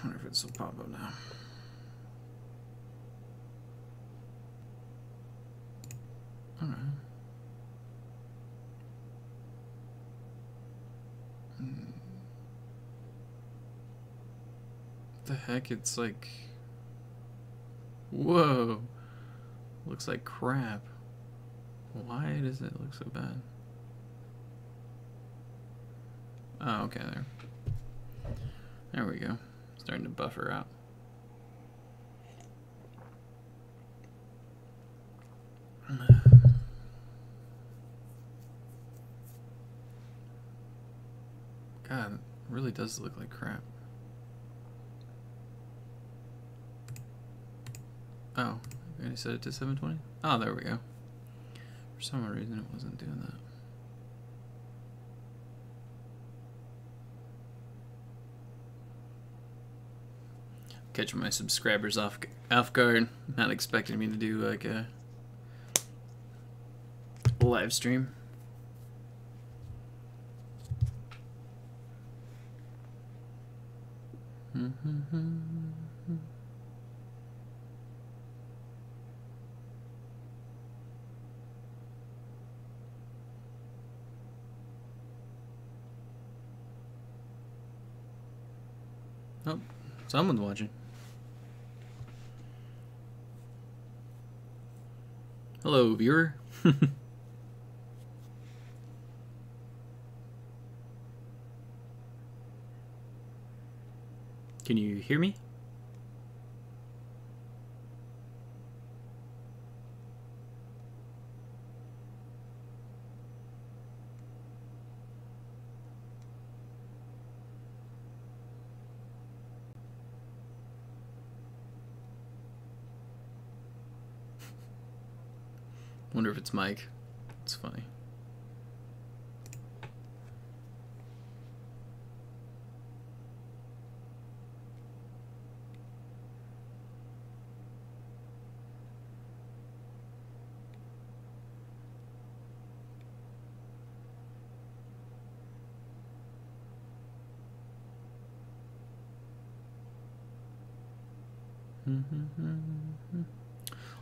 I wonder if it's will pop up now. Alright. The heck? It's like... Whoa! Looks like crap. Why does it look so bad? Oh, okay, there. There we go. Starting to buffer out. God, it really does look like crap. Oh, I already set it to 720? Oh, there we go. For some reason it wasn't doing that. Catching my subscribers off guard. Not expecting me to do like a live stream. Oh, someone's watching. Hello, viewer. Can you hear me? Wonder if it's Mike. It's funny.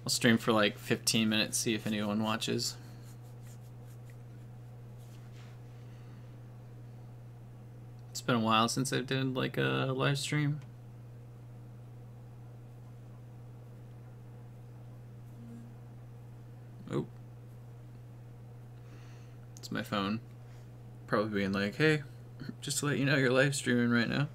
I'll stream for like 15 minutes, see if anyone watches. It's been a while since I did like a live stream. Oh. It's my phone. Probably being like, hey, just to let you know you're live streaming right now.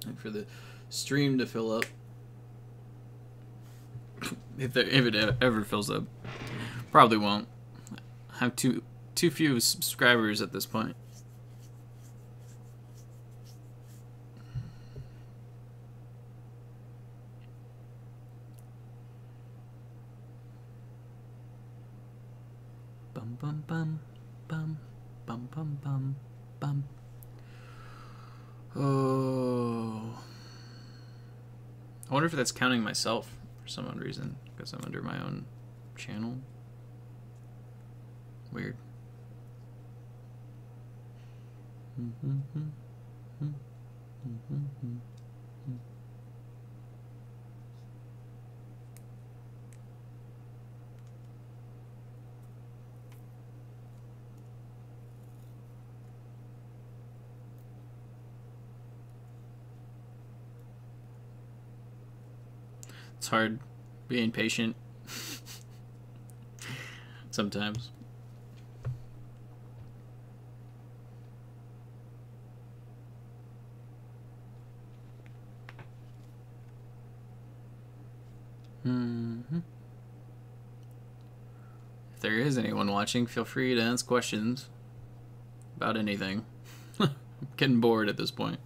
And for the stream to fill up, if it ever fills up, probably won't. I have too few subscribers at this point. Bum bum bum bum bum bum bum. bum. Oh. I wonder if that's counting myself for some odd reason, because I'm under my own channel. Weird. It's hard being patient sometimes. If there is anyone watching, feel free to ask questions about anything. I'm getting bored at this point.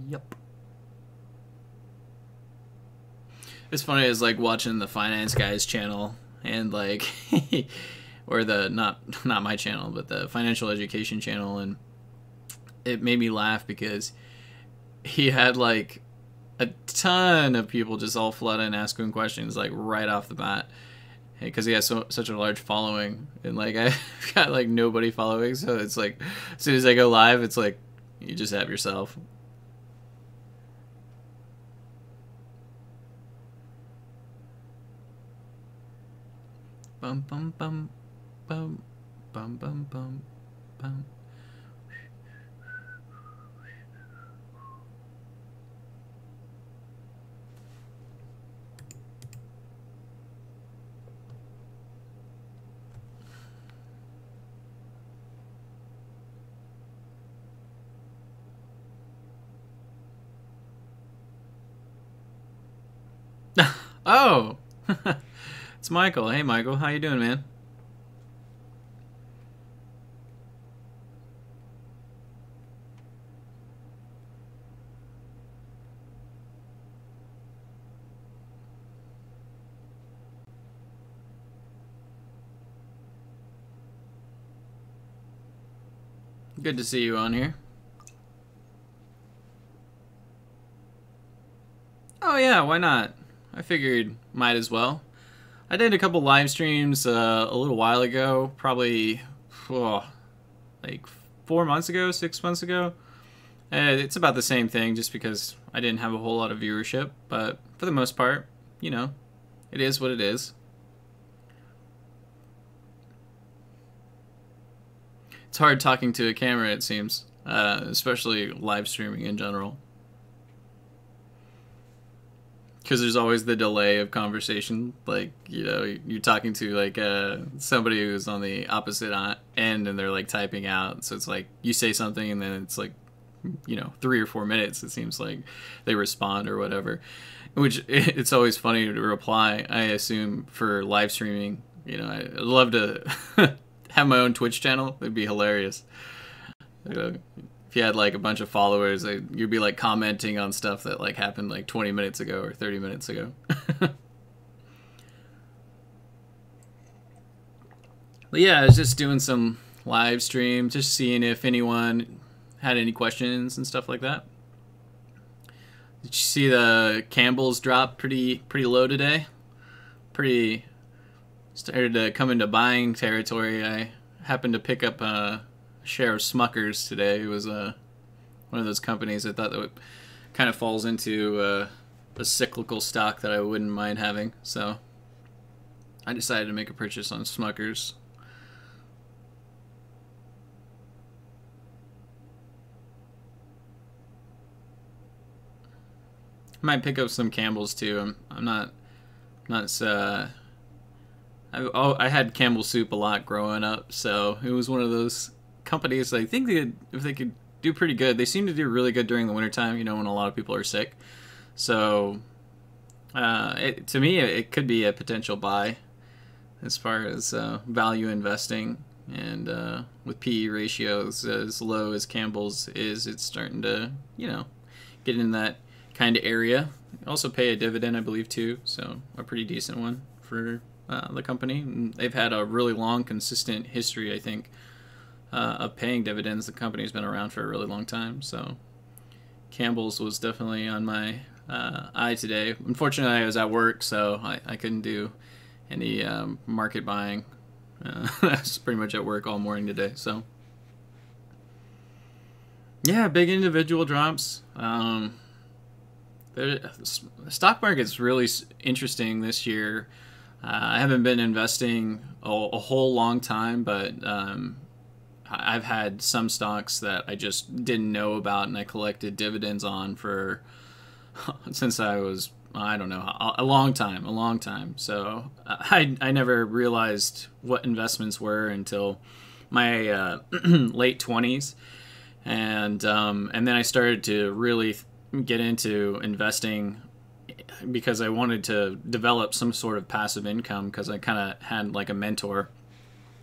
Yep. It's funny, is like watching the finance guy's channel and like or the not my channel, but the financial education channel, and it made me laugh because he had like a ton of people just all flood in asking questions like right off the bat, because he has such a large following, and like I've got like nobody following, so it's like as soon as I go live, it's like you just have yourself. Bum bum bum bum bum bum bum bum. Oh, it's Michael. Hey, Michael, how you doing, man? Good to see you on here. Oh yeah, why not? I figured might as well. I did a couple live streams a little while ago, probably like 4 months ago, 6 months ago. It's about the same thing, just because I didn't have a whole lot of viewership, but for the most part, you know, it is what it is. It's hard talking to a camera, it seems, especially live streaming in general. Because there's always the delay of conversation. Like, you know, you're talking to like somebody who's on the opposite end, and they're like typing out. So it's like you say something, and then it's like, you know, 3 or 4 minutes, it seems like they respond or whatever. Which, it's always funny to reply, I assume, for live streaming. You know, I'd love to have my own Twitch channel. It'd be hilarious. You know, if you had like a bunch of followers, you'd be like commenting on stuff that like happened like 20 minutes ago or 30 minutes ago. But yeah, I was just doing some live stream, just seeing if anyone had any questions and stuff like that. Did you see the Campbell's drop pretty low today? Pretty started to come into buying territory. I happened to pick up a share of Smucker's today. It was one of those companies I thought that kind of falls into a cyclical stock that I wouldn't mind having. So I decided to make a purchase on Smucker's. Might pick up some Campbell's too. I'm not I had Campbell Soup a lot growing up, so it was one of those companies I think if they could do pretty good. They seem to do really good during the wintertime, you know, when a lot of people are sick. So To me, it could be a potential buy as far as value investing. And with PE ratios as low as Campbell's is, it's starting to, get in that kind of area. Also pay a dividend, I believe, too. So a pretty decent one for the company. And they've had a really long, consistent history, I think, of paying dividends. The company's been around for a really long time. So Campbell's was definitely on my eye today. Unfortunately, I was at work, so I couldn't do any market buying. I was pretty much at work all morning today. So yeah, big individual drops. The stock market's really interesting this year. I haven't been investing a whole long time, but I've had some stocks that I just didn't know about, and I collected dividends on for since I was, I don't know, a long time. So I never realized what investments were until my late 20s, and then I started to really get into investing because I wanted to develop some sort of passive income, because I kind of had like a mentor,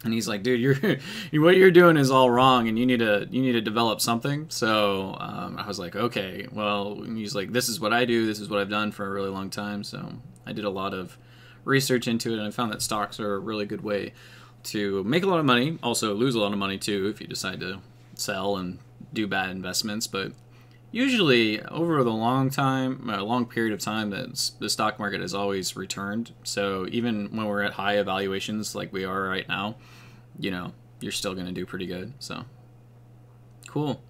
and he's like, dude, what you're doing is all wrong, and you need to develop something. So I was like, okay, well, and he's like, this is what I do, this is what I've done for a really long time. So I did a lot of research into it, and I found that stocks are a really good way to make a lot of money, also lose a lot of money too if you decide to sell and do bad investments. But usually over the long period of time, that the stock market has always returned. So even when we're at high evaluations like we are right now, you're still going to do pretty good. So cool.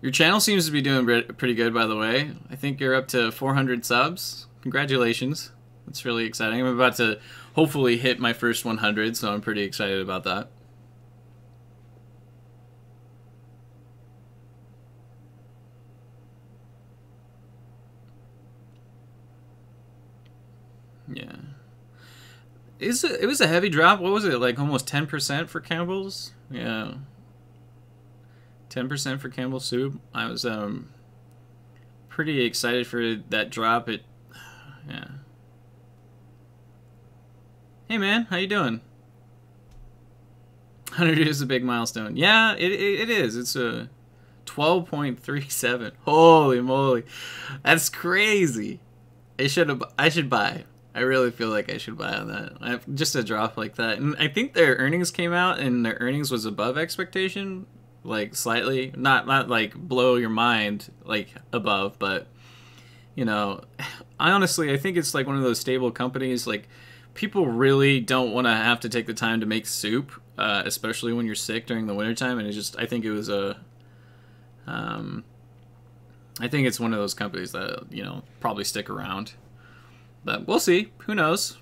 Your channel seems to be doing pretty good, by the way. I think you're up to 400 subs. Congratulations. That's really exciting. I'm about to hopefully hit my first 100, so I'm pretty excited about that. Yeah. It was a heavy drop. What was it, like almost 10% for Campbell's? Yeah. 10% for Campbell's Soup. I was pretty excited for that drop. Yeah. Hey man, how you doing? 100 is a big milestone. Yeah, it is. It's a 12.37. Holy moly. That's crazy. I should buy. I really feel like I should buy on that. Just a drop like that. And I think their earnings came out, and their earnings was above expectation, like slightly. Not like blow your mind, like above, but I think it's like one of those stable companies. Like, people really don't want to have to take the time to make soup, especially when you're sick during the wintertime. And I think it was I think it's one of those companies that, probably stick around. But we'll see. Who knows?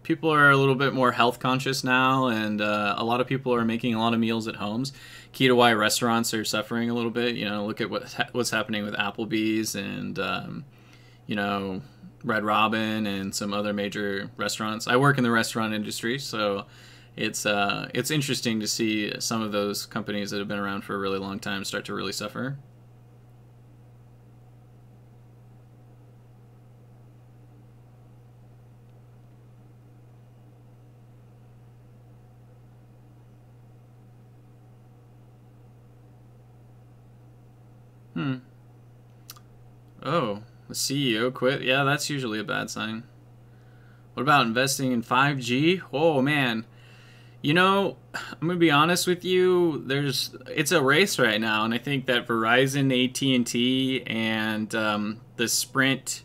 People are a little bit more health conscious now, and a lot of people are making a lot of meals at homes. Key to why restaurants are suffering a little bit. Look at what's happening with Applebee's and, Red Robin and some other major restaurants. I work in the restaurant industry, so it's interesting to see some of those companies that have been around for a really long time start to really suffer. Oh, the CEO quit? Yeah, that's usually a bad sign. What about investing in 5G? Oh, man. I'm going to be honest with you. It's a race right now, and I think that Verizon, AT&T, and the Sprint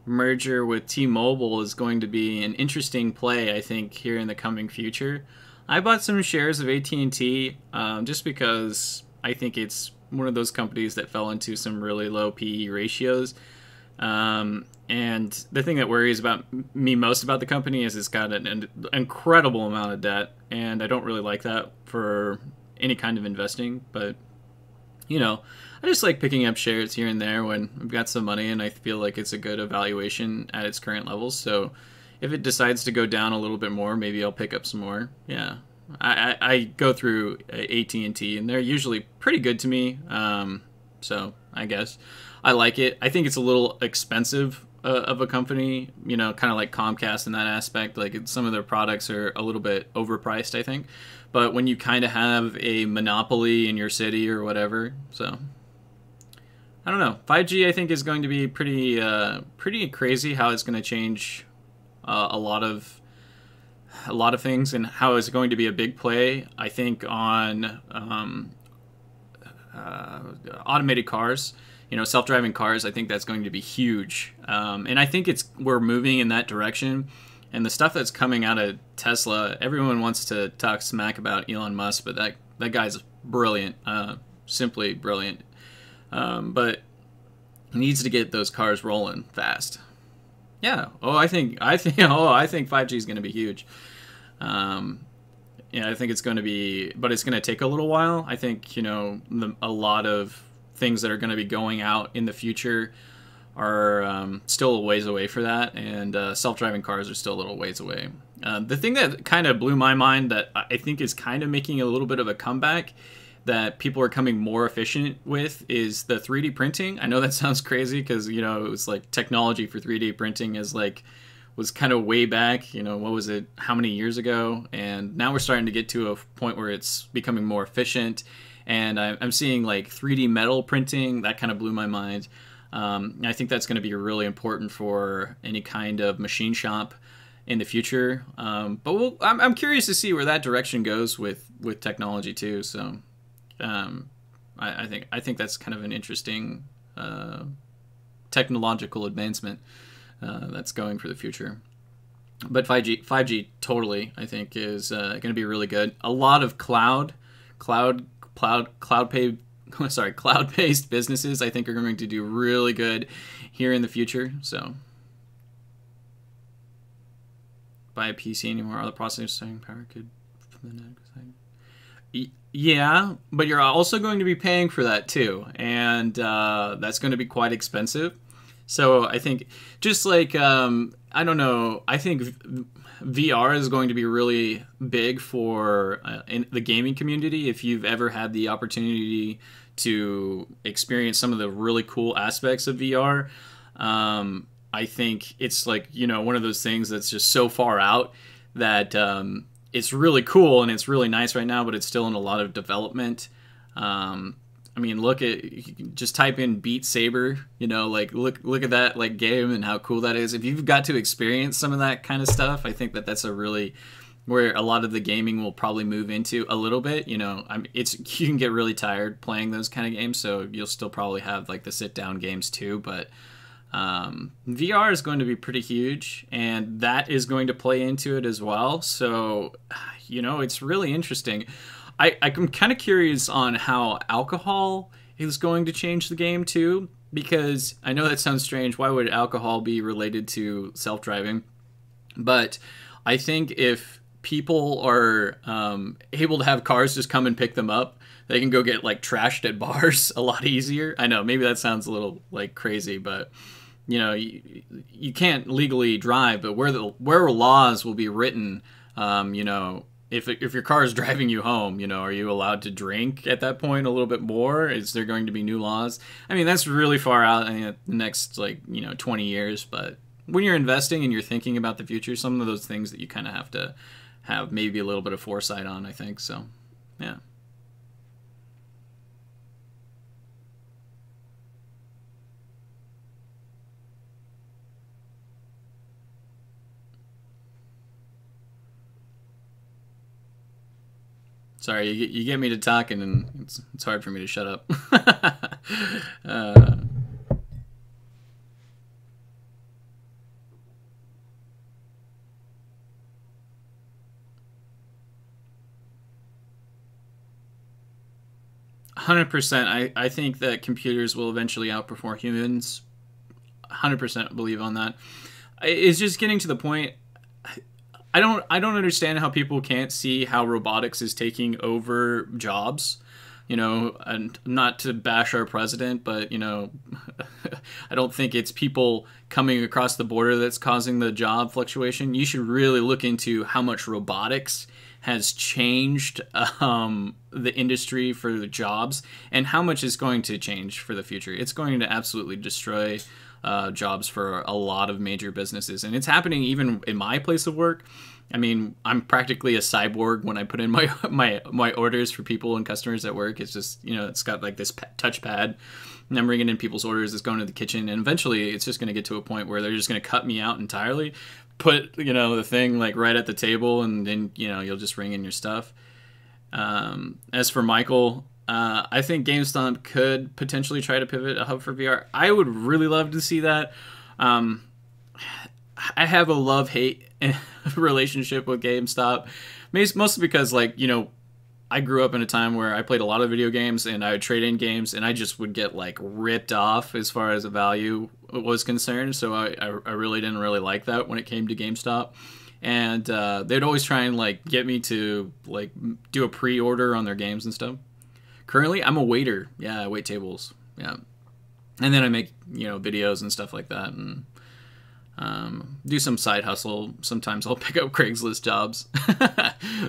merger with T-Mobile is going to be an interesting play, I think, here in the coming future. I bought some shares of AT&T just because I think it's one of those companies that fell into some really low PE ratios. And the thing that worries about me most about the company is it's got an incredible amount of debt, and I don't really like that for any kind of investing. But, I just like picking up shares here and there when I've got some money and I feel like it's a good evaluation at its current levels. So if it decides to go down a little bit more, maybe I'll pick up some more. Yeah. I go through AT&T, and they're usually pretty good to me. So I guess I like it. I think it's a little expensive of a company, you know, kind of like Comcast in that aspect. Like some of their products are a little bit overpriced, I think. But when you kind of have a monopoly in your city or whatever, so I don't know. 5G I think is going to be pretty crazy how it's going to change a lot of things, and how it's going to be a big play. I think on automated cars, you know, self-driving cars. I think that's going to be huge, and I think we're moving in that direction. And the stuff that's coming out of Tesla, everyone wants to talk smack about Elon Musk, but that guy's brilliant, simply brilliant. But he needs to get those cars rolling fast. Yeah. I think 5G is going to be huge. Yeah, I think it's going to be, but it's going to take a little while. I think, you know, a lot of things that are going to be going out in the future are still a ways away for that, and self-driving cars are still a little ways away. The thing that kind of blew my mind that I think is kind of making a little bit of a comeback that people are coming more efficient with is the 3D printing. I know that sounds crazy because, you know, it was like technology for 3D printing was kind of way back, you know, what was it, how many years ago? And now we're starting to get to a point where it's becoming more efficient. And I'm seeing like 3D metal printing. That kind of blew my mind. I think that's going to be really important for any kind of machine shop in the future. But I'm curious to see where that direction goes with technology too. So I think that's kind of an interesting technological advancement that's going for the future. But 5G totally, I think, is going to be really good. A lot of cloud-based businesses, I think, are going to do really good here in the future. So, buy a PC anymore, other processing power could. Yeah, but you're also going to be paying for that too, and that's going to be quite expensive. So I think, just like I don't know, I think VR is going to be really big for in the gaming community. If you've ever had the opportunity to experience some of the really cool aspects of VR, I think it's like, you know, one of those things that's just so far out that it's really cool and it's really nice right now, but it's still in a lot of development. I mean, you can just type in Beat Saber, you know, like look at that like game and how cool that is. If you've got to experience some of that kind of stuff, I think that's a really where a lot of the gaming will probably move into a little bit. You know, you can get really tired playing those kind of games, so you'll still probably have like the sit down games too. But VR is going to be pretty huge, and that is going to play into it as well. So, you know, it's really interesting. I'm kind of curious on how alcohol is going to change the game too, because I know that sounds strange. Why would alcohol be related to self-driving? But I think if people are able to have cars just come and pick them up, they can go get like trashed at bars a lot easier. I know maybe that sounds a little like crazy, but you know, you can't legally drive, but where laws will be written, you know, if your car is driving you home, you know, are you allowed to drink at that point a little bit more? Is there going to be new laws? I mean, that's really far out in the next, like, you know, 20 years. But when you're investing and you're thinking about the future, some of those things that you kind of have to have maybe a little bit of foresight on, I think. So, yeah. Sorry, you get me to talking, and it's hard for me to shut up. 100%. I think that computers will eventually outperform humans. 100% believe on that. It's just getting to the point. I don't understand how people can't see how robotics is taking over jobs. You know, and not to bash our president, but, you know, I don't think it's people coming across the border that's causing the job fluctuation. You should really look into how much robotics has changed the industry for the jobs, and how much is going to change for the future. It's going to absolutely destroy jobs for a lot of major businesses, and it's happening even in my place of work. I mean, I'm practically a cyborg when I put in my orders for people and customers at work. It's just, you know, it's got like this touchpad, and I'm bringing in people's orders. It's going to the kitchen, and eventually it's just going to get to a point where they're just going to cut me out entirely, put, you know, the thing like right at the table, and then, you know, you'll just ring in your stuff. As for Michael, I think GameStop could potentially try to pivot a hub for VR. I would really love to see that. I have a love-hate relationship with GameStop, mostly because, like, you know, I grew up in a time where I played a lot of video games and I would trade in games, and I just would get like ripped off as far as the value was concerned. So I really didn't really like that when it came to GameStop. And they'd always try and like get me to like do a pre-order on their games and stuff. Currently, I'm a waiter. Yeah, I wait tables. Yeah, and then I make, you know, videos and stuff like that, and do some side hustle. Sometimes I'll pick up Craigslist jobs.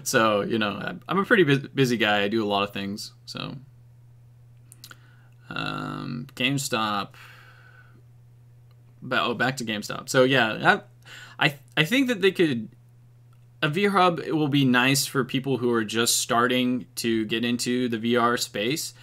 So, you know, I'm a pretty busy guy. I do a lot of things. So, GameStop. Back to GameStop. So yeah, I think that they could. A VR hub, it will be nice for people who are just starting to get into the VR space,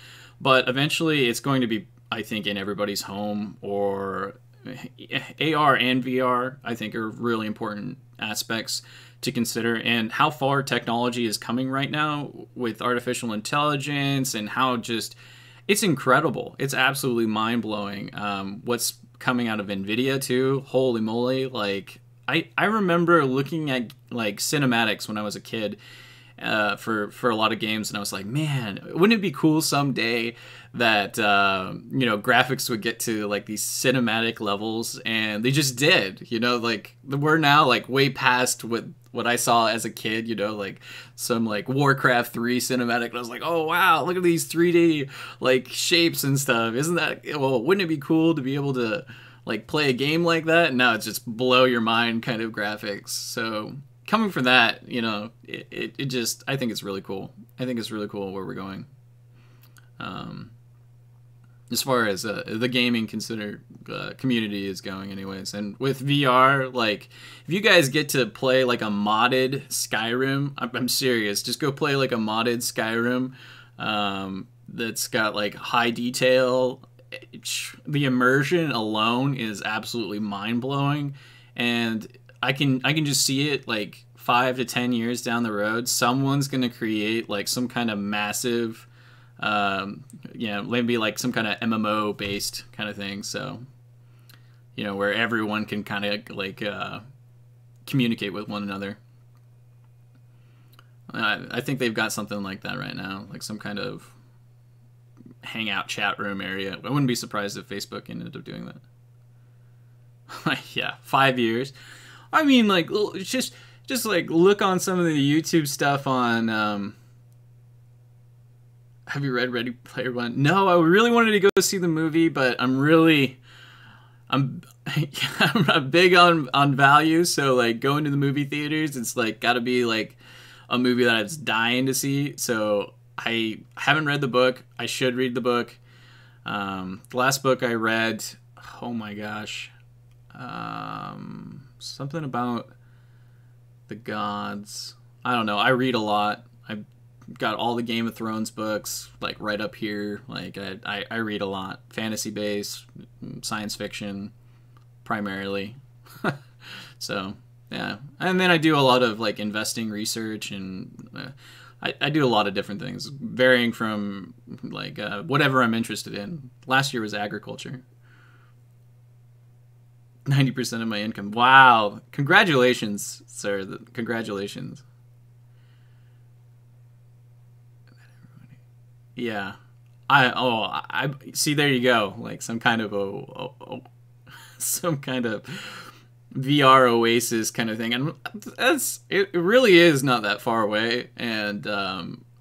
but eventually it's going to be, I think, in everybody's home. Or AR and VR, I think, are really important aspects to consider, and how far technology is coming right now with artificial intelligence, and how just it's incredible. It's absolutely mind-blowing. What's coming out of NVIDIA too, holy moly. Like, I remember looking at like cinematics when I was a kid, for a lot of games, and I was like, man, wouldn't it be cool someday that you know, graphics would get to like these cinematic levels? And they just did. You know, like we're now like way past what I saw as a kid. You know, like some like Warcraft 3 cinematic, and I was like, oh wow, look at these 3D like shapes and stuff. Isn't that, well, wouldn't it be cool to be able to like play a game like that? And now it's just blow your mind kind of graphics. So coming from that, you know, it just, I think it's really cool. I think it's really cool where we're going. As far as the gaming community is going anyways. And with VR, like, if you guys get to play like a modded Skyrim, I'm serious, just go play like a modded Skyrim that's got like high detail. The immersion alone is absolutely mind-blowing, and I can just see it like 5 to 10 years down the road. Someone's gonna create like some kind of massive, you know, maybe like some kind of MMO based kind of thing. So, you know, where everyone can kind of like communicate with one another. I think they've got something like that right now, like some kind of hangout chat room area. I wouldn't be surprised if Facebook ended up doing that. Yeah, 5 years. I mean, like, just like look on some of the YouTube stuff on. Have you read Ready Player One? No, I really wanted to go see the movie, but I'm big on value. So like going to the movie theaters, it's like got to be like a movie that I was dying to see. So I haven't read the book. I should read the book. The last book I read, oh my gosh, something about the gods. I don't know. I read a lot. I've got all the Game of Thrones books like right up here. Like I read a lot. Fantasy based, science fiction, primarily. So yeah, and then I do a lot of like investing research, and I do a lot of different things, varying from like whatever I'm interested in. Last year was agriculture. 90% of my income. Wow. Congratulations, sir. Congratulations. Yeah. I see, there you go. Like some kind of some kind of VR oasis kind of thing. And it really is not that far away. And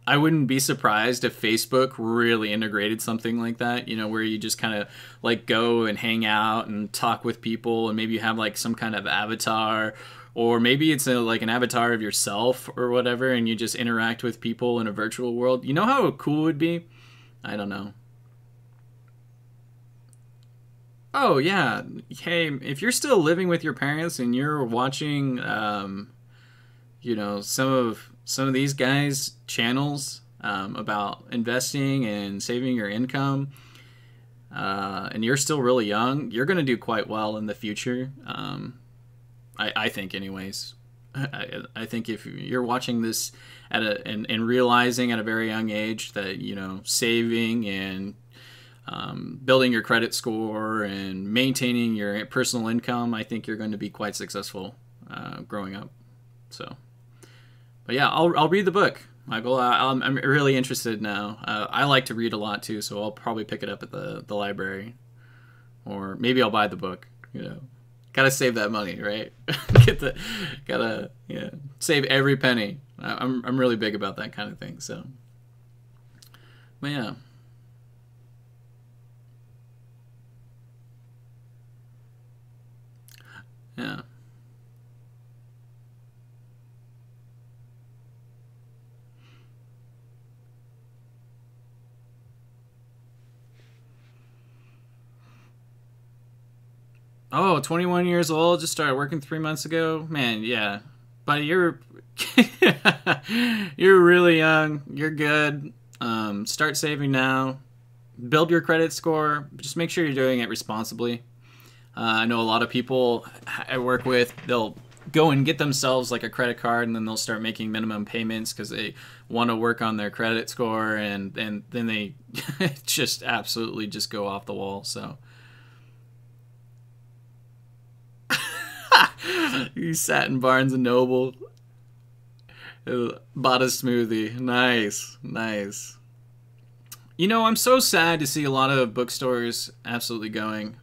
I wouldn't be surprised if Facebook really integrated something like that, you know, where you just kind of like go and hang out and talk with people, and maybe you have like some kind of avatar, or maybe it's like an avatar of yourself or whatever, and you just interact with people in a virtual world. You know how cool it would be? I don't know. Oh yeah. Hey, if you're still living with your parents and you're watching, some of these guys' channels about investing and saving your income, and you're still really young, you're going to do quite well in the future. I think, anyways. I think if you're watching this and realizing at a very young age that saving and building your credit score and maintaining your personal income, I think you're going to be quite successful growing up. So, but yeah, I'll read the book, Michael. I'm really interested now. I like to read a lot too, so I'll probably pick it up at the library, or maybe I'll buy the book. Gotta save that money, right? Gotta save every penny. I'm really big about that kind of thing. So, but yeah. Yeah. Oh, 21 years old, just started working 3 months ago. Man, yeah. But you're really young. You're good. Start saving now. Build your credit score. Just make sure you're doing it responsibly. I know a lot of people I work with, they'll go and get themselves like a credit card, and then they'll start making minimum payments because they want to work on their credit score, and then they just absolutely just go off the wall. So you sat in Barnes and Noble, bought a smoothie. Nice, nice. I'm so sad to see a lot of bookstores absolutely going.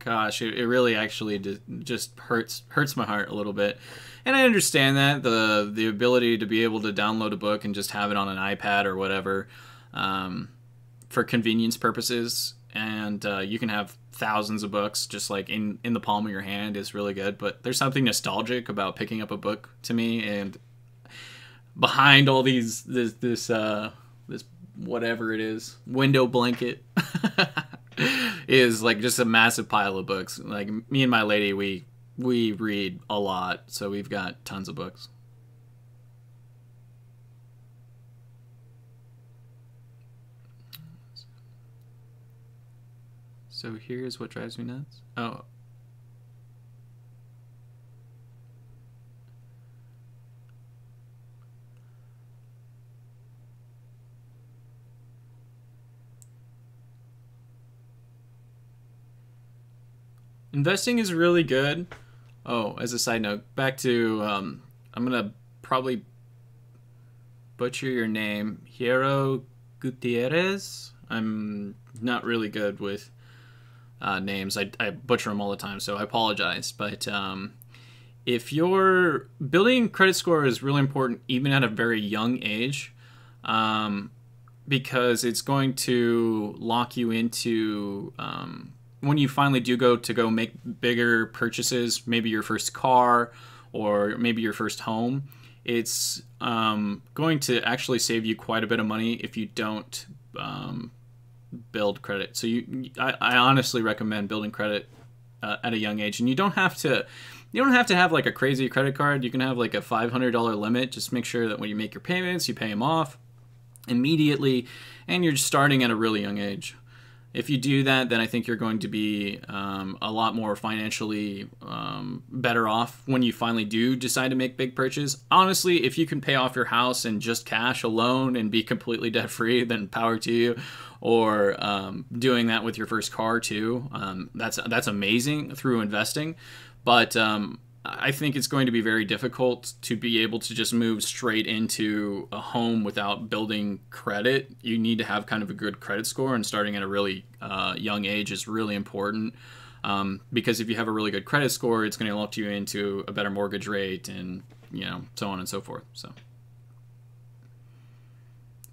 Gosh, it really actually just hurts my heart a little bit. And I understand that the ability to be able to download a book and just have it on an iPad or whatever, for convenience purposes, and you can have thousands of books just like in the palm of your hand is really good. But there's something nostalgic about picking up a book to me, and behind all this whatever it is, window blanket. Is like just a massive pile of books. Like me and my lady, we read a lot, so we've got tons of books. So here's what drives me nuts. Oh, investing is really good. Oh, as a side note, back to I'm gonna probably butcher your name, Hierro Gutierrez. I'm not really good with names. I butcher them all the time, so I apologize. But if your building credit score is really important, even at a very young age, um, because it's going to lock you into when you finally do go make bigger purchases, maybe your first car or maybe your first home. It's going to actually save you quite a bit of money if you don't build credit. So I honestly recommend building credit at a young age, and you don't have to. You don't have to have like a crazy credit card. You can have like a $500 limit. Just make sure that when you make your payments, you pay them off immediately, and you're starting at a really young age. If you do that, then I think you're going to be a lot more financially better off when you finally do decide to make big purchases. Honestly, if you can pay off your house and just cash alone and be completely debt free, then power to you. Or doing that with your first car too, that's amazing through investing. But I think it's going to be very difficult to be able to just move straight into a home without building credit. You need to have kind of a good credit score, and starting at a really young age is really important, because if you have a really good credit score, it's going to lock you into a better mortgage rate, and so on and so forth.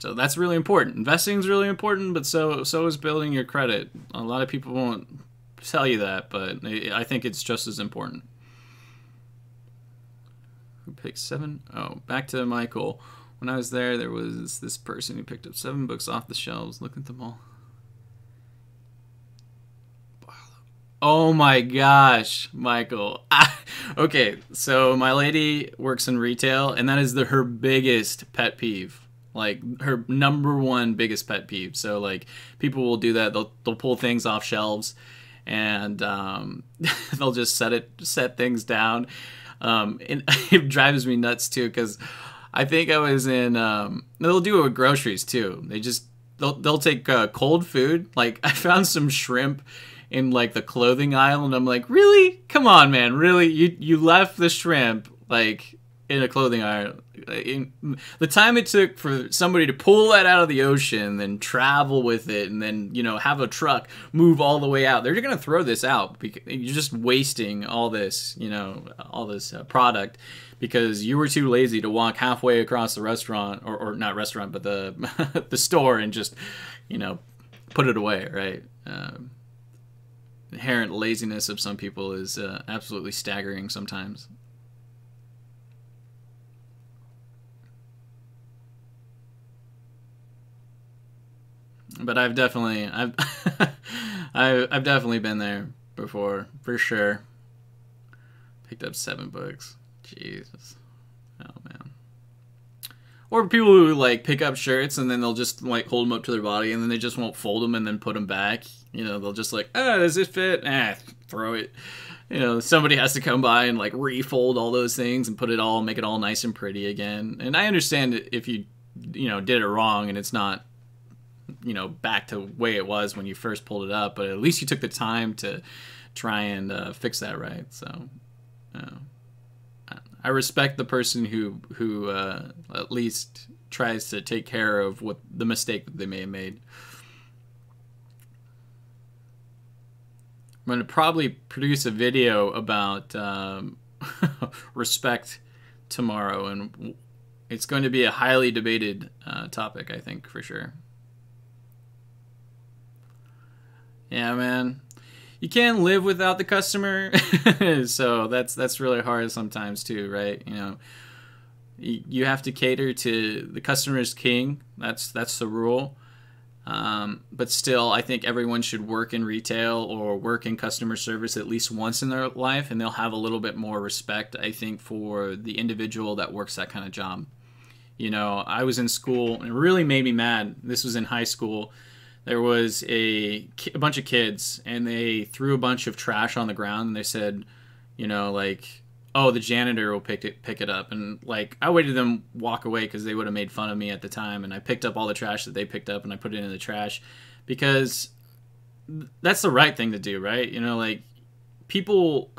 So that's really important. Investing is really important, but so is building your credit. A lot of people won't tell you that, but I think it's just as important. Who picked 7? Oh, back to Michael. When I was there was this person who picked up 7 books off the shelves. Look at them all. Oh my gosh, Michael. Okay, so my lady works in retail, and that is her biggest pet peeve. Like her number one biggest pet peeve. So like people will do that. They'll pull things off shelves, and they'll just set things down. And it drives me nuts too because I think I was in. They'll do it with groceries too. They'll take cold food. Like I found some shrimp in like the clothing aisle, and I'm like, really? Come on, man, really? You left the shrimp like in a clothing aisle. The time it took for somebody to pull that out of the ocean, then travel with it, and then have a truck move all the way out. They're gonna throw this out because you're just wasting all this product because you were too lazy to walk halfway across the restaurant or not restaurant but the the store and just put it away, right? Inherent laziness of some people is absolutely staggering sometimes. But I've I've definitely been there before, for sure. Picked up 7 books. Jesus. Oh man. Or people who like pick up shirts and then they'll just like hold them up to their body and then they just won't fold them and then put them back. They'll just like, does it fit? Throw it. Somebody has to come by and like refold all those things and make it all nice and pretty again. And I understand if you did it wrong and it's not back to the way it was when you first pulled it up, but at least you took the time to try and fix that right. So I respect the person who at least tries to take care of what the mistake that they may have made. I'm going to probably produce a video about respect tomorrow, and it's going to be a highly debated topic, I think, for sure. Yeah, man. You can't live without the customer, so that's really hard sometimes too, right? You have to cater to the customer's king. That's the rule. But still, I think everyone should work in retail or work in customer service at least once in their life, and they'll have a little bit more respect, I think, for the individual that works that kind of job. I was in school, and it really made me mad. This was in high school. There was a bunch of kids, and they threw a bunch of trash on the ground, and they said, like, oh, the janitor will pick it up. And, like, I waited them walk away because they would have made fun of me at the time, and I picked up all the trash that they picked up, and I put it in the trash because that's the right thing to do, right? Like, people,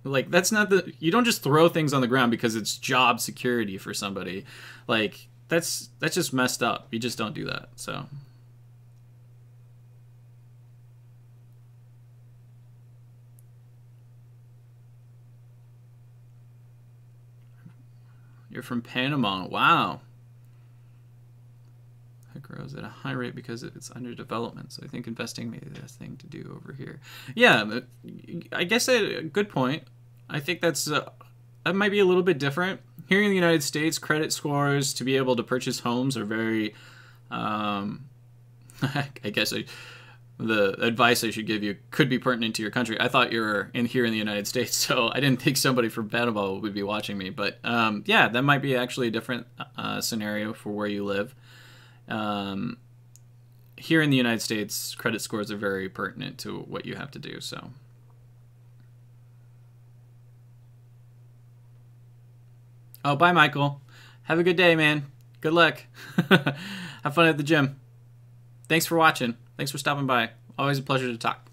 like, that's not you don't just throw things on the ground because it's job security for somebody. Like, that's just messed up. You just don't do that, so... You're from Panama. Wow. It grows at a high rate because it's under development. So I think investing may be the best thing to do over here. Yeah, I guess a good point. I think that might be a little bit different. Here in the United States, credit scores to be able to purchase homes are very, I guess the advice I should give you could be pertinent to your country. I thought you were here in the United States, so I didn't think somebody from Panama would be watching me. But yeah, that might be actually a different scenario for where you live. Here in the United States, credit scores are very pertinent to what you have to do. So, oh, bye, Michael. Have a good day, man. Good luck. Have fun at the gym. Thanks for watching. Thanks for stopping by. Always a pleasure to talk.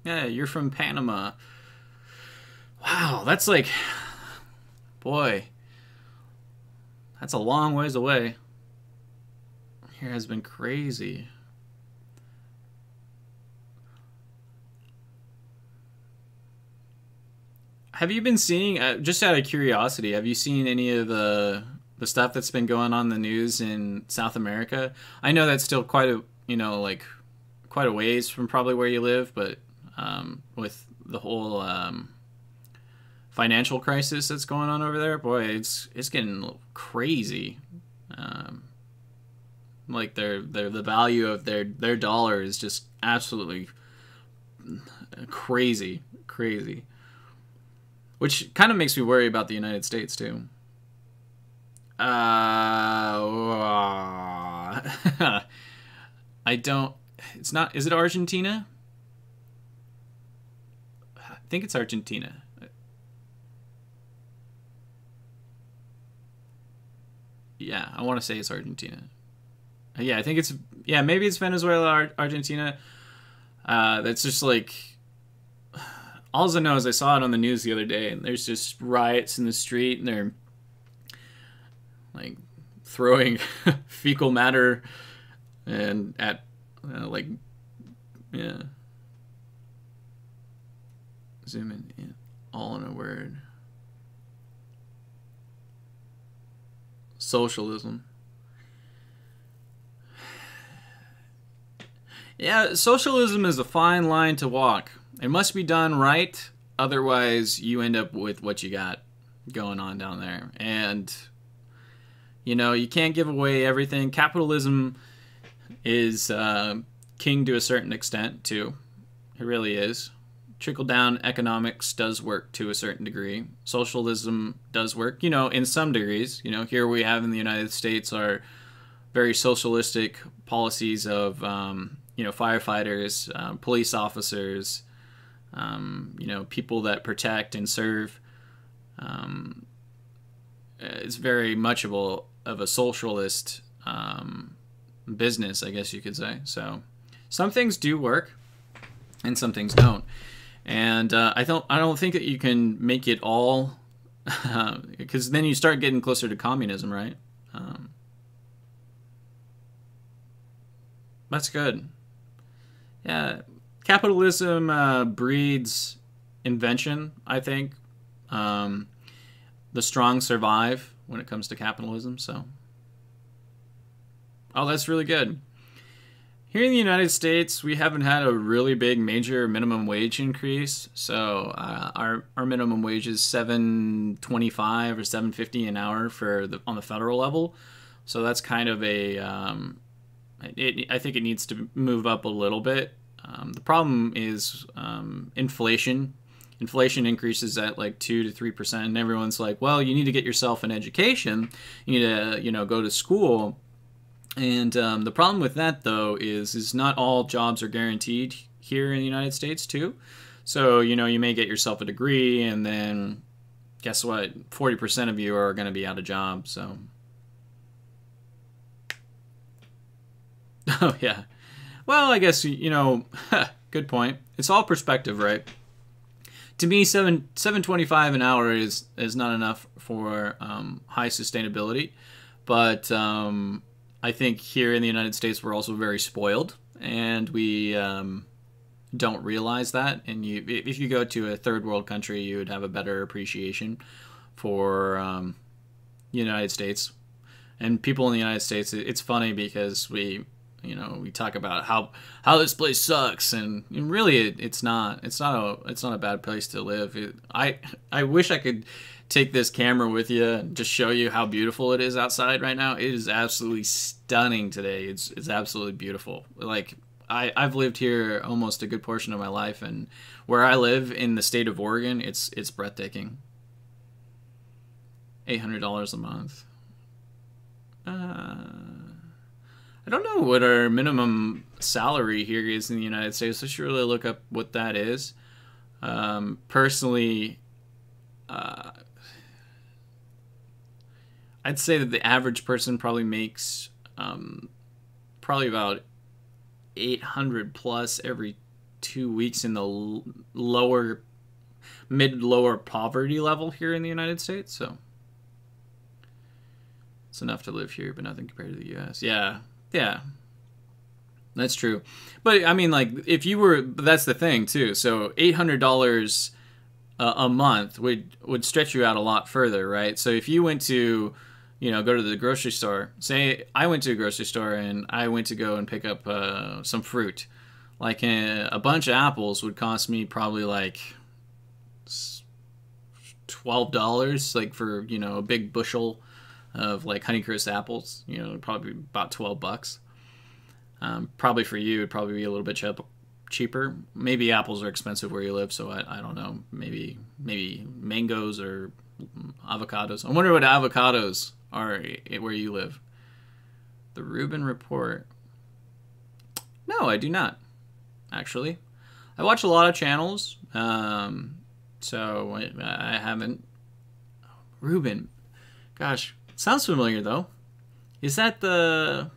Yeah, you're from Panama. Wow, that's like... Boy. That's a long ways away. Here has been crazy. Have you been seeing, just out of curiosity, have you seen any of the stuff that's been going on in the news in South America? I know that's still quite quite a ways from probably where you live, but with the whole financial crisis that's going on over there, boy, it's getting crazy. Um, like the value of their dollar is just absolutely crazy, crazy. Which kind of makes me worry about the United States too. I don't. It's not. Is it Argentina? I think it's Argentina. Yeah, I want to say it's Argentina. Yeah, I think it's. Yeah, maybe it's Venezuela, Argentina. That's just like. All I know is I saw it on the news the other day, and there's just riots in the street, and they're like throwing fecal matter and at like, yeah. Zoom in, yeah. All in a word. Socialism. Yeah, socialism is a fine line to walk. It must be done right, otherwise you end up with what you got going on down there. And, you know, you can't give away everything. Capitalism is king to a certain extent, too. It really is. Trickle-down economics does work to a certain degree. Socialism does work, you know, in some degrees. You know, here we have in the United States are very socialistic policies of, you know, firefighters, police officers, you know, people that protect and serve. It's very much of a socialist business, I guess you could say. So some things do work and some things don't. And I don't think that you can make it all, because then you start getting closer to communism, right? That's good. Yeah, capitalism breeds invention, I think. The strong survive when it comes to capitalism, so. Oh, that's really good. Here in the United States, we haven't had a really big major minimum wage increase. So our minimum wage is $7.25 or $7.50 an hour on the federal level. So that's kind of a I think it needs to move up a little bit. The problem is inflation. Inflation increases at like 2 to 3%, and everyone's like, "Well, you need to get yourself an education. You need to, go to school." And the problem with that, though, is not all jobs are guaranteed here in the United States, too. So, you may get yourself a degree, and then guess what? 40% of you are going to be out of job, so. Oh, yeah. Well, I guess, good point. It's all perspective, right? To me, $7.25 an hour is not enough for high sustainability, but I think here in the United States we're also very spoiled, and we don't realize that. And if you go to a third world country, you would have a better appreciation for the United States and people in the United States. It's funny because we talk about how this place sucks, and really it's not a bad place to live. I wish I could take this camera with you and just show you how beautiful it is outside right now. It is absolutely stunning today. It's absolutely beautiful. Like I've lived here almost a good portion of my life, and where I live in the state of Oregon, it's breathtaking. $800 a month. I don't know what our minimum salary here is in the United States. I should really look up what that is. Personally, I'd say that the average person probably makes probably about 800 plus every 2 weeks in the mid-lower poverty level here in the United States. So it's enough to live here, but nothing compared to the U.S. Yeah, that's true. But I mean, like, that's the thing too. So $800 a month would stretch you out a lot further, right? So if you went to, go to the grocery store. Say I went to a grocery store and I went to go and pick up some fruit. Like a bunch of apples would cost me probably like $12, like for a big bushel of like Honeycrisp apples. Probably about $12. Probably for you, it'd probably be a little bit cheaper. Maybe apples are expensive where you live, so I don't know. Maybe mangoes or avocados. I wonder what avocados are where you live. The Rubin Report. No, I do not. Actually, I watch a lot of channels, so I haven't. Rubin, gosh, sounds familiar though. Is that the?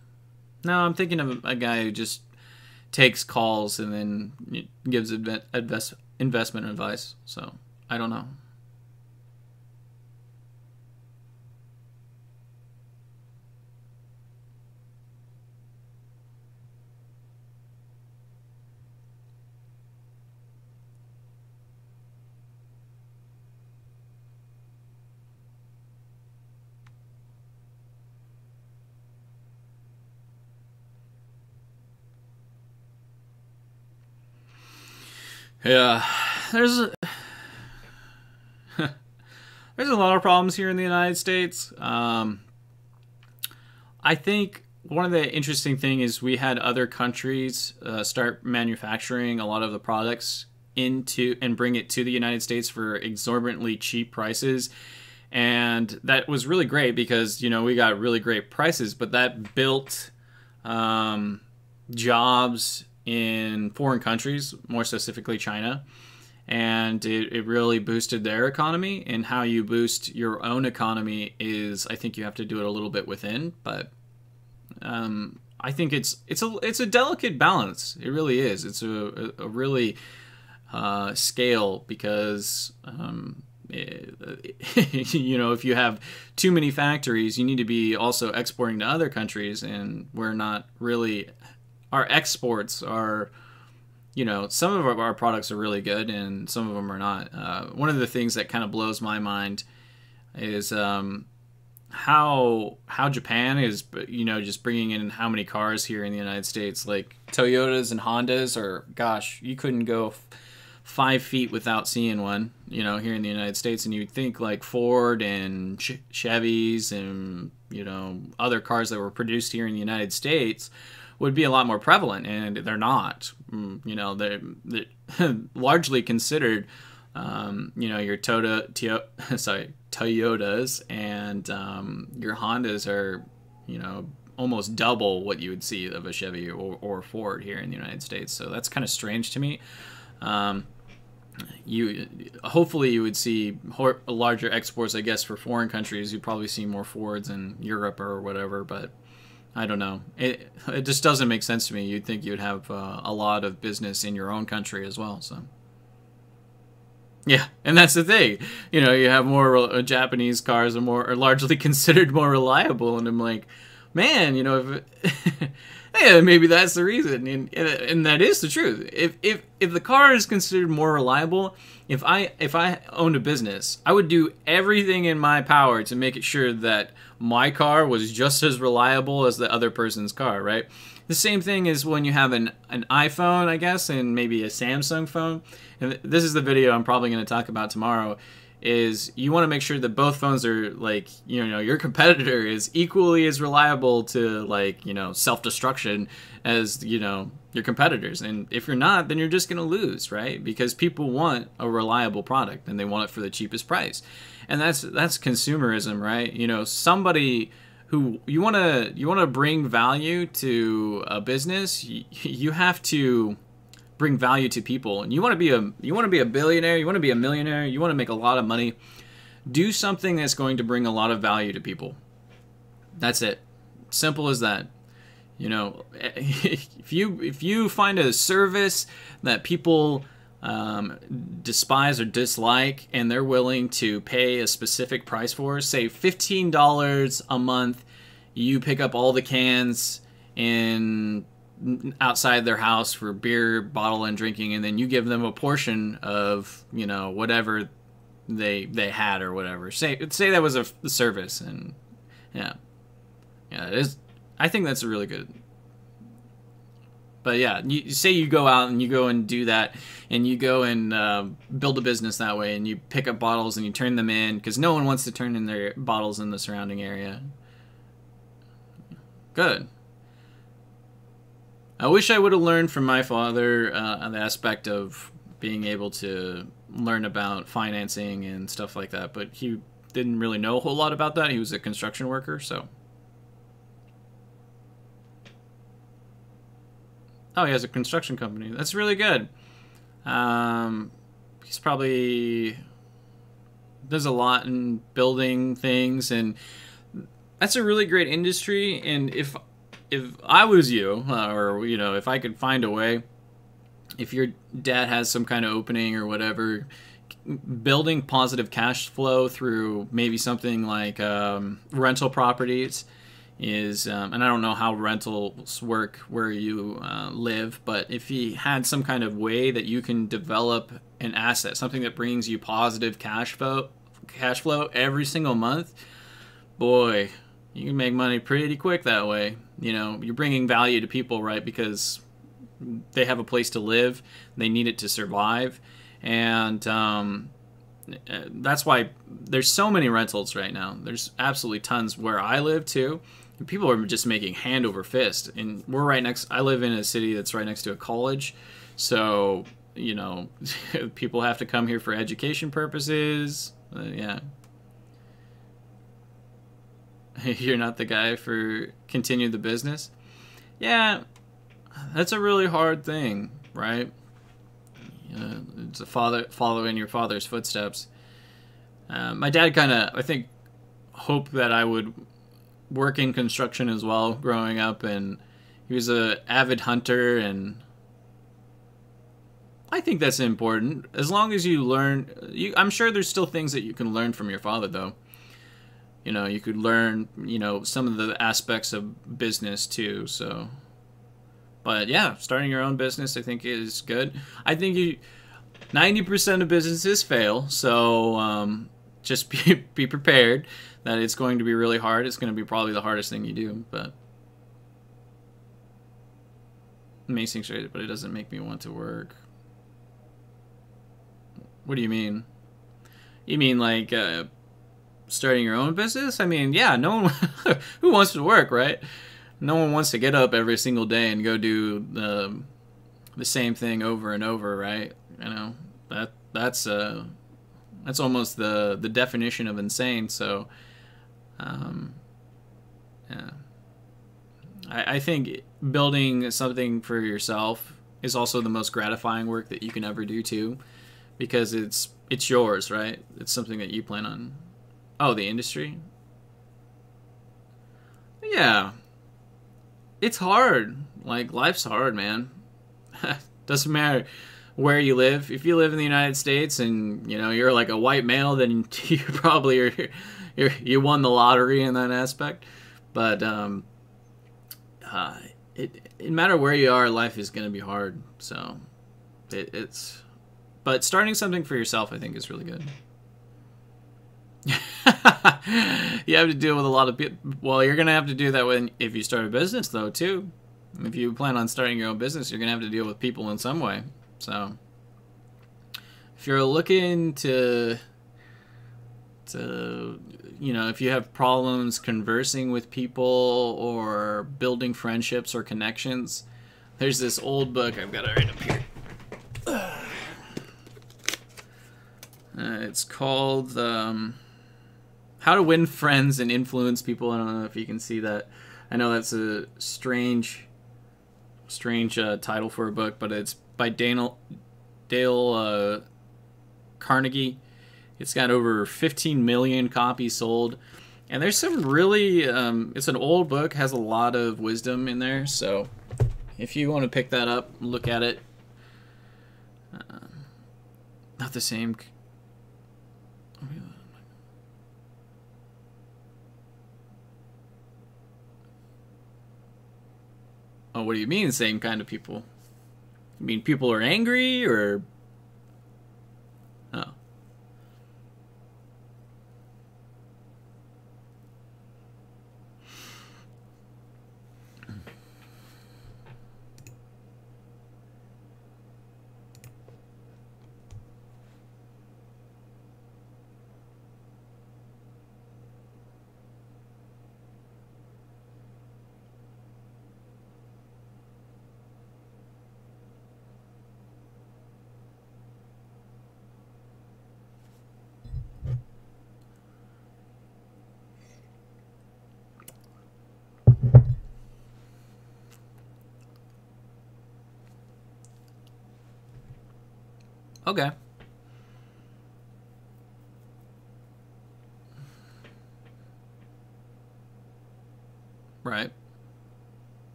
No, I'm thinking of a guy who just takes calls and then gives investment advice. So I don't know. Yeah, there's a, there's a lot of problems here in the United States. I think one of the interesting thing is we had other countries start manufacturing a lot of the products into and bring it to the United States for exorbitantly cheap prices. And that was really great because, we got really great prices, but that built jobs in foreign countries, more specifically China. And it really boosted their economy. And how you boost your own economy is, I think you have to do it a little bit within. But I think it's a delicate balance. It really is. It's a really scale because if you have too many factories, you need to be also exporting to other countries, and we're not really. Our exports are. Some of our products are really good and some of them are not. One of the things that kind of blows my mind is how Japan is, just bringing in how many cars here in the United States. Like Toyotas and Hondas are, gosh, you couldn't go 5 feet without seeing one, here in the United States. And you'd think like Ford and Chevys and, other cars that were produced here in the United States would be a lot more prevalent, and they're not. They're largely considered, your Toyotas and your Hondas are, almost double what you would see of a Chevy or Ford here in the United States. So that's kind of strange to me. Hopefully you would see larger exports, I guess, for foreign countries. You'd probably see more Fords in Europe or whatever, but I don't know. It just doesn't make sense to me. You'd think you'd have a lot of business in your own country as well. So, yeah, and that's the thing. You have more Japanese cars are largely considered more reliable, and I'm like, man, yeah, maybe that's the reason, and that is the truth. If the car is considered more reliable, if I owned a business, I would do everything in my power to make it sure that my car was just as reliable as the other person's car, right? The same thing is when you have an iPhone, I guess, and maybe a Samsung phone. And this is the video I'm probably going to talk about tomorrow. Is you want to make sure that both phones are like, your competitor is equally as reliable to like, self-destruction as, your competitors. And if you're not, then you're just going to lose, right? Because people want a reliable product and they want it for the cheapest price. And that's consumerism, right? Somebody who you want to bring value to a business, you have to bring value to people. And you want to be a billionaire, you want to be a millionaire, you want to make a lot of money. Do something that's going to bring a lot of value to people. That's it. Simple as that. If you find a service that people despise or dislike and they're willing to pay a specific price for, say $15 a month, you pick up all the cans in outside their house for beer bottle and drinking, and then you give them a portion of whatever they had or whatever. Say that was a service, and yeah, it is. I think that's a really good. But But yeah, you say you go out and you go and do that, and you go and build a business that way, and you pick up bottles and you turn them in, because no one wants to turn in their bottles in the surrounding area. Good. I wish I would have learned from my father on the aspect of being able to learn about financing and stuff like that, but he didn't really know a whole lot about that. He was a construction worker, so. Oh, he has a construction company. That's really good. He's probably does a lot in building things, and that's a really great industry. And if I was you, or you know, if I could find a way, if your dad has some kind of opening or whatever, building positive cash flow through maybe something like rental properties is, and I don't know how rentals work where you live, but if he had some kind of way that you can develop an asset, something that brings you positive cash flow every single month, boy, you can make money pretty quick that way. You know, you're bringing value to people, right? Because they have a place to live, they need it to survive, and that's why there's so many rentals right now. There's absolutely tons where I live too. People are just making hand over fist, and we're right next. I live in a city that's right next to a college, so you know, people have to come here for education purposes. Yeah, you're not the guy for continue the business. Yeah, that's a really hard thing, right? It's a father following your father's footsteps. My dad kind of, I think, hoped that I would work in construction as well growing up, and he was a avid hunter, and I think that's important as long as you learn. I'm sure there's still things that you can learn from your father, though. You know, you could learn, you know, some of the aspects of business too. So, but yeah, starting your own business I think is good. I think 90% of businesses fail, so just be prepared that it's going to be really hard. It's going to be probably the hardest thing you do, but amazing straight, but it doesn't make me want to work. What do you mean? You mean like starting your own business? I mean, yeah, no one who wants to work, right? No one wants to get up every single day and go do the same thing over and over, right? You know, that's almost the definition of insane. So, yeah, I think building something for yourself is also the most gratifying work that you can ever do too, because it's yours, right? It's something that you plan on. Oh, the industry? Yeah. It's hard. Like, life's hard, man. Doesn't matter where you live. If you live in the United States and, you know, you're like a white male, then you probably you won the lottery in that aspect. But it no matter where you are, life is going to be hard. So but starting something for yourself, I think, is really good. You have to deal with a lot of people. Well, you're going to have to do that if you start a business, though, too. If you plan on starting your own business, you're going to have to deal with people in some way. So, if you're looking to you know, if you have problems conversing with people or building friendships or connections, there's this old book. I've got it right up here. It's called How to Win Friends and Influence People. I don't know if you can see that. I know that's a strange title for a book, but it's by Dale Carnegie. It's got over 15 million copies sold. And there's some really, it's an old book, has a lot of wisdom in there. So if you want to pick that up, look at it. Not the same. Oh, what do you mean, same kind of people? You mean people are angry, or? Oh. Okay. Right.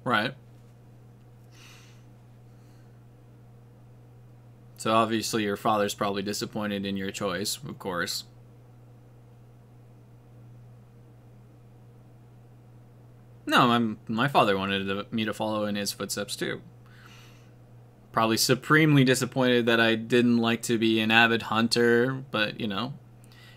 Right. So obviously your father's probably disappointed in your choice, of course. No, my father wanted me to follow in his footsteps too. Probably supremely disappointed that I didn't like to be an avid hunter, but you know,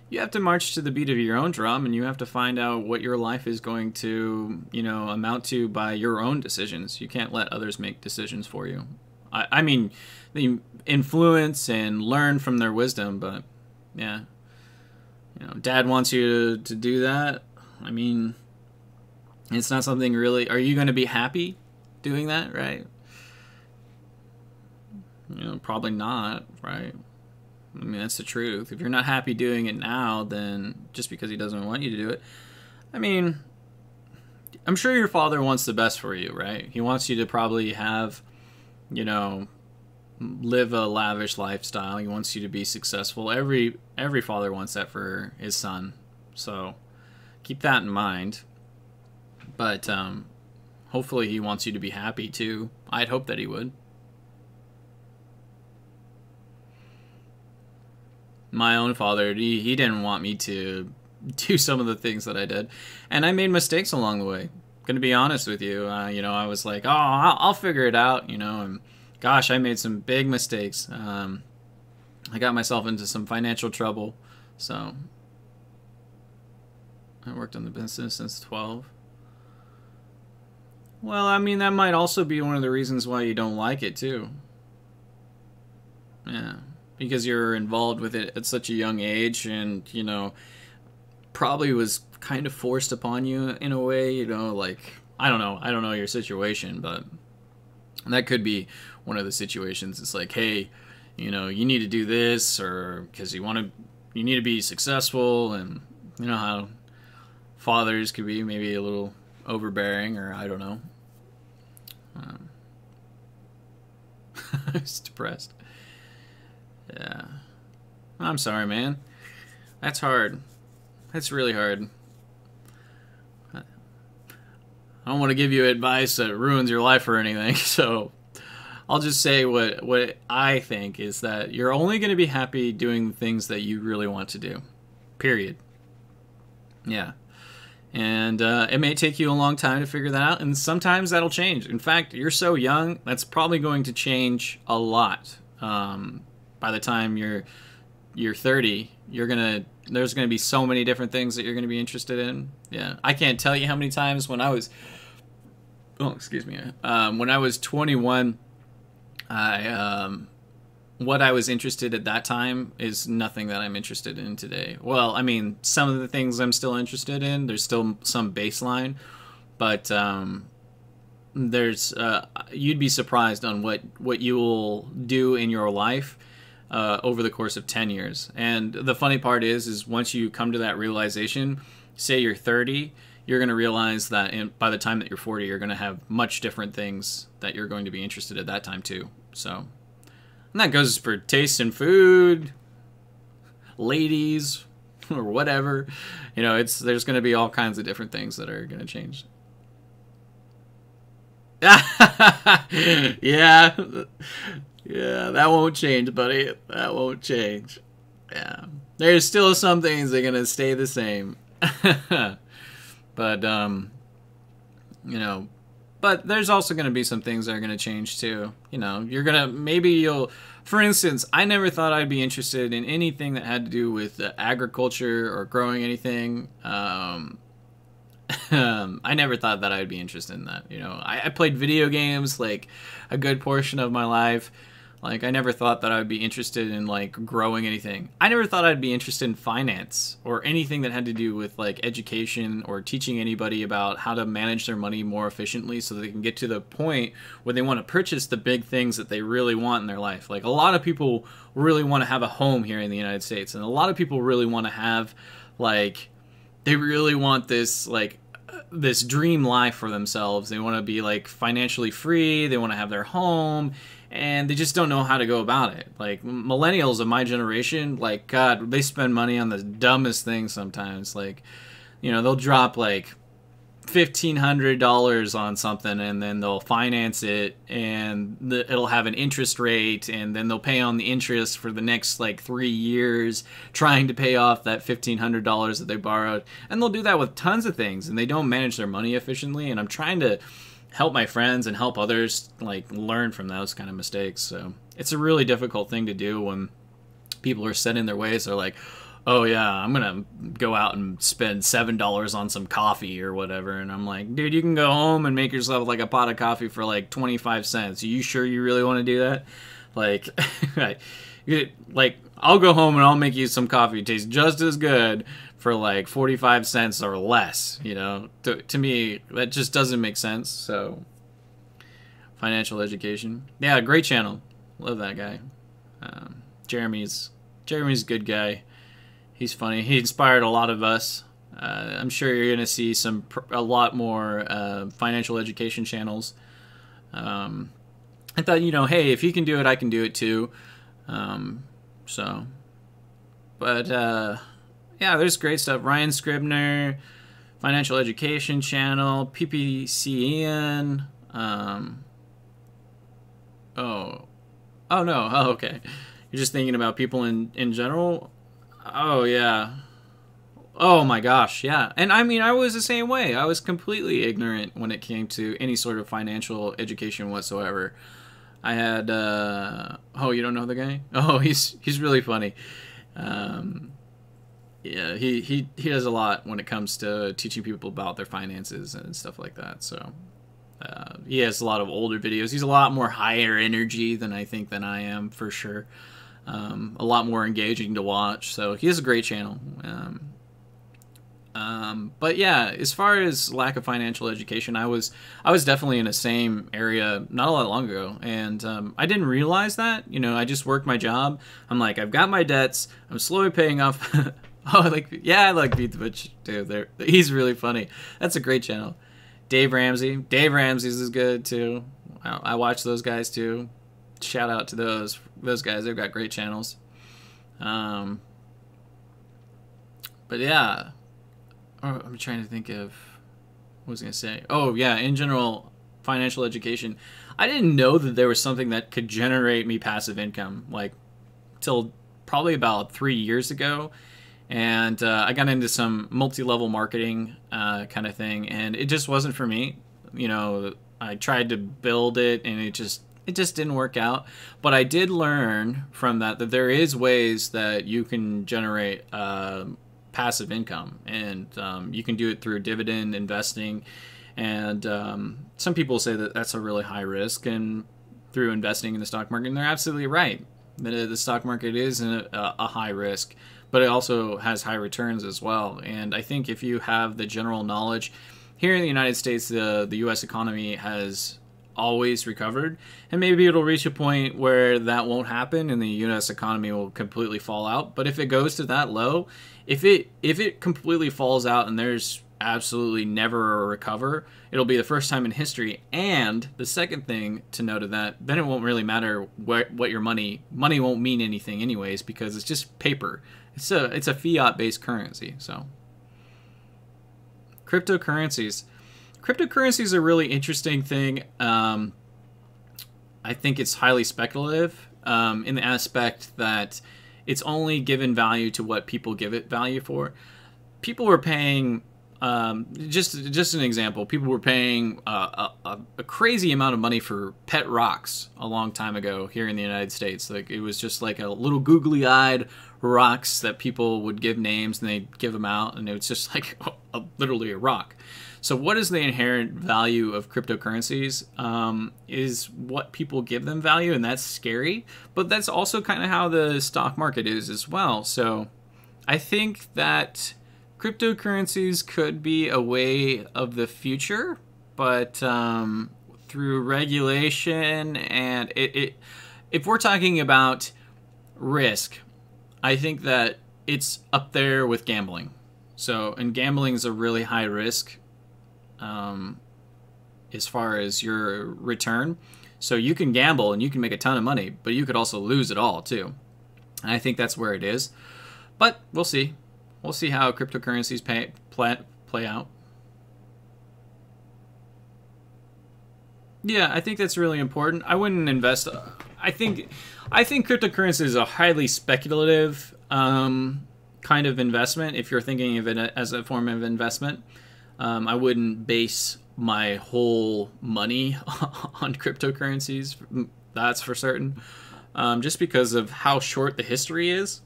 you have to march to the beat of your own drum and you have to find out what your life is going to, you know, amount to by your own decisions. You can't let others make decisions for you. I mean, they influence and learn from their wisdom, but yeah, you know, dad wants you to do that. I mean, it's not something really. Are you going to be happy doing that, right? You know, probably not, right? I mean, that's the truth. If you're not happy doing it now, then just because he doesn't want you to do it, I mean, I'm sure your father wants the best for you, right? He wants you to probably have, you know, live a lavish lifestyle. He wants you to be successful. Every father wants that for his son. So keep that in mind. But hopefully he wants you to be happy too. I'd hope that he would. My own father, he didn't want me to do some of the things that I did. And I made mistakes along the way. Gonna be honest with you. You know, I was like, oh, I'll figure it out, you know, and gosh, I made some big mistakes. I got myself into some financial trouble. So I worked on the business since 12. Well, I mean, that might also be one of the reasons why you don't like it, too. Yeah. Because you're involved with it at such a young age and, you know, probably was kind of forced upon you in a way, you know, like, I don't know your situation, but that could be one of the situations. It's like, hey, you know, you need to do this, or because you need to be successful, and you know how fathers could be maybe a little overbearing, or I don't know. I was depressed. Yeah. I'm sorry, man. That's hard. That's really hard. I don't want to give you advice that ruins your life or anything, so I'll just say what I think is that you're only going to be happy doing the things that you really want to do. Period. Yeah. And it may take you a long time to figure that out, and sometimes that'll change. In fact, you're so young, that's probably going to change a lot. By the time you're 30, there's gonna be so many different things that you're gonna be interested in. Yeah, I can't tell you how many times when I was, when I was 21, what I was interested at that time is nothing that I'm interested in today. Well, I mean, some of the things I'm still interested in, there's still some baseline, but there's you'd be surprised on what you will do in your life over the course of 10 years. And the funny part is once you come to that realization, say you're 30, you're going to realize that by the time that you're 40, you're going to have much different things that you're going to be interested in at that time too. So, and that goes for taste in food, ladies, or whatever. You know, there's going to be all kinds of different things that are going to change. Yeah. Yeah, that won't change, buddy. That won't change. Yeah. There's still some things that are going to stay the same. But, you know, but there's also going to be some things that are going to change too. You know, for instance, I never thought I'd be interested in anything that had to do with agriculture or growing anything. I never thought that I'd be interested in that. You know, I played video games like a good portion of my life. Like, I never thought that I would be interested in, like, growing anything. I never thought I'd be interested in finance or anything that had to do with, like, education or teaching anybody about how to manage their money more efficiently so they can get to the point where they want to purchase the big things that they really want in their life. Like, a lot of people really want to have a home here in the United States, and a lot of people really want to have, like, they really want this, like, this dream life for themselves. They want to be, like, financially free. They want to have their home. and they just don't know how to go about it. Like millennials of my generation, like God, they spend money on the dumbest things sometimes. Like, you know, they'll drop like $1,500 on something, and then they'll finance it, and it'll have an interest rate, and then they'll pay on the interest for the next like 3 years, trying to pay off that $1,500 that they borrowed. And they'll do that with tons of things, and they don't manage their money efficiently. And I'm trying to help my friends and help others like learn from those kind of mistakes. So it's a really difficult thing to do when people are set in their ways. They're like, oh yeah, I'm gonna go out and spend $7 on some coffee or whatever, and I'm like, dude, you can go home and make yourself like a pot of coffee for like 25 cents. Are you sure you really want to do that? Like, like I'll go home and I'll make you some coffee taste just as good for like 45 cents or less. You know, to me that just doesn't make sense. So financial education, yeah, great channel, love that guy. Jeremy's a good guy. He's funny. He inspired a lot of us. I'm sure you're going to see a lot more financial education channels. I thought, you know, hey, if he can do it, I can do it too. But yeah, there's great stuff. Ryan Scribner, financial education channel, PPCN. Oh no. Oh, okay. You're just thinking about people in general. Oh, yeah. Oh, my gosh, yeah. And, I mean, I was the same way. I was completely ignorant when it came to any sort of financial education whatsoever. I had, oh, you don't know the guy? Oh, he's really funny. Yeah, he does a lot when it comes to teaching people about their finances and stuff like that, so... he has a lot of older videos. He's a lot more higher energy than I am, for sure. A lot more engaging to watch, so he has a great channel. But yeah, as far as lack of financial education, I was definitely in the same area not a lot long ago, and I didn't realize that. You know, I just worked my job. I'm like, I've got my debts. I'm slowly paying off. Oh, I like Beat the Butch too. He's really funny. That's a great channel. Dave Ramsey is good too. I watch those guys too. Shout out to those guys. They've got great channels. But yeah, I'm trying to think of what was I gonna say. Oh yeah, in general, financial education. I didn't know that there was something that could generate me passive income like till probably about 3 years ago. And I got into some multi-level marketing kind of thing, and it just wasn't for me. You know, I tried to build it, and it just didn't work out. But I did learn from that there is ways that you can generate passive income, and you can do it through dividend investing. And some people say that that's a really high risk, and through investing in the stock market, and they're absolutely right. The stock market is a high risk, but it also has high returns as well. And I think if you have the general knowledge, here in the United States, the U.S. economy has always recovered, and maybe it'll reach a point where that won't happen and the U.S. economy will completely fall out. But if it goes to that low, if it completely falls out and there's absolutely never a recover, it'll be the first time in history. And the second thing to note of that, then it won't really matter what your money won't mean anything anyways, because it's just paper. It's a fiat-based currency. So cryptocurrencies are a really interesting thing. I think it's highly speculative in the aspect that it's only given value to what people give it value for. People were paying, just an example, people were paying a crazy amount of money for pet rocks a long time ago here in the United States. Like, it was just like a little googly-eyed rocks that people would give names, and they'd give them out, and it was just like literally a rock. So what is the inherent value of cryptocurrencies? Is what people give them value, and that's scary. But that's also kind of how the stock market is as well. So I think that cryptocurrencies could be a way of the future, but through regulation and if we're talking about risk, I think that it's up there with gambling. So, and gambling is a really high risk as far as your return. So you can gamble and you can make a ton of money, but you could also lose it all too. And I think that's where it is. But we'll see. We'll see how cryptocurrencies play out. Yeah, I think that's really important. I wouldn't invest. I think cryptocurrency is a highly speculative kind of investment. If you're thinking of it as a form of investment, I wouldn't base my whole money on cryptocurrencies. That's for certain. Just because of how short the history is,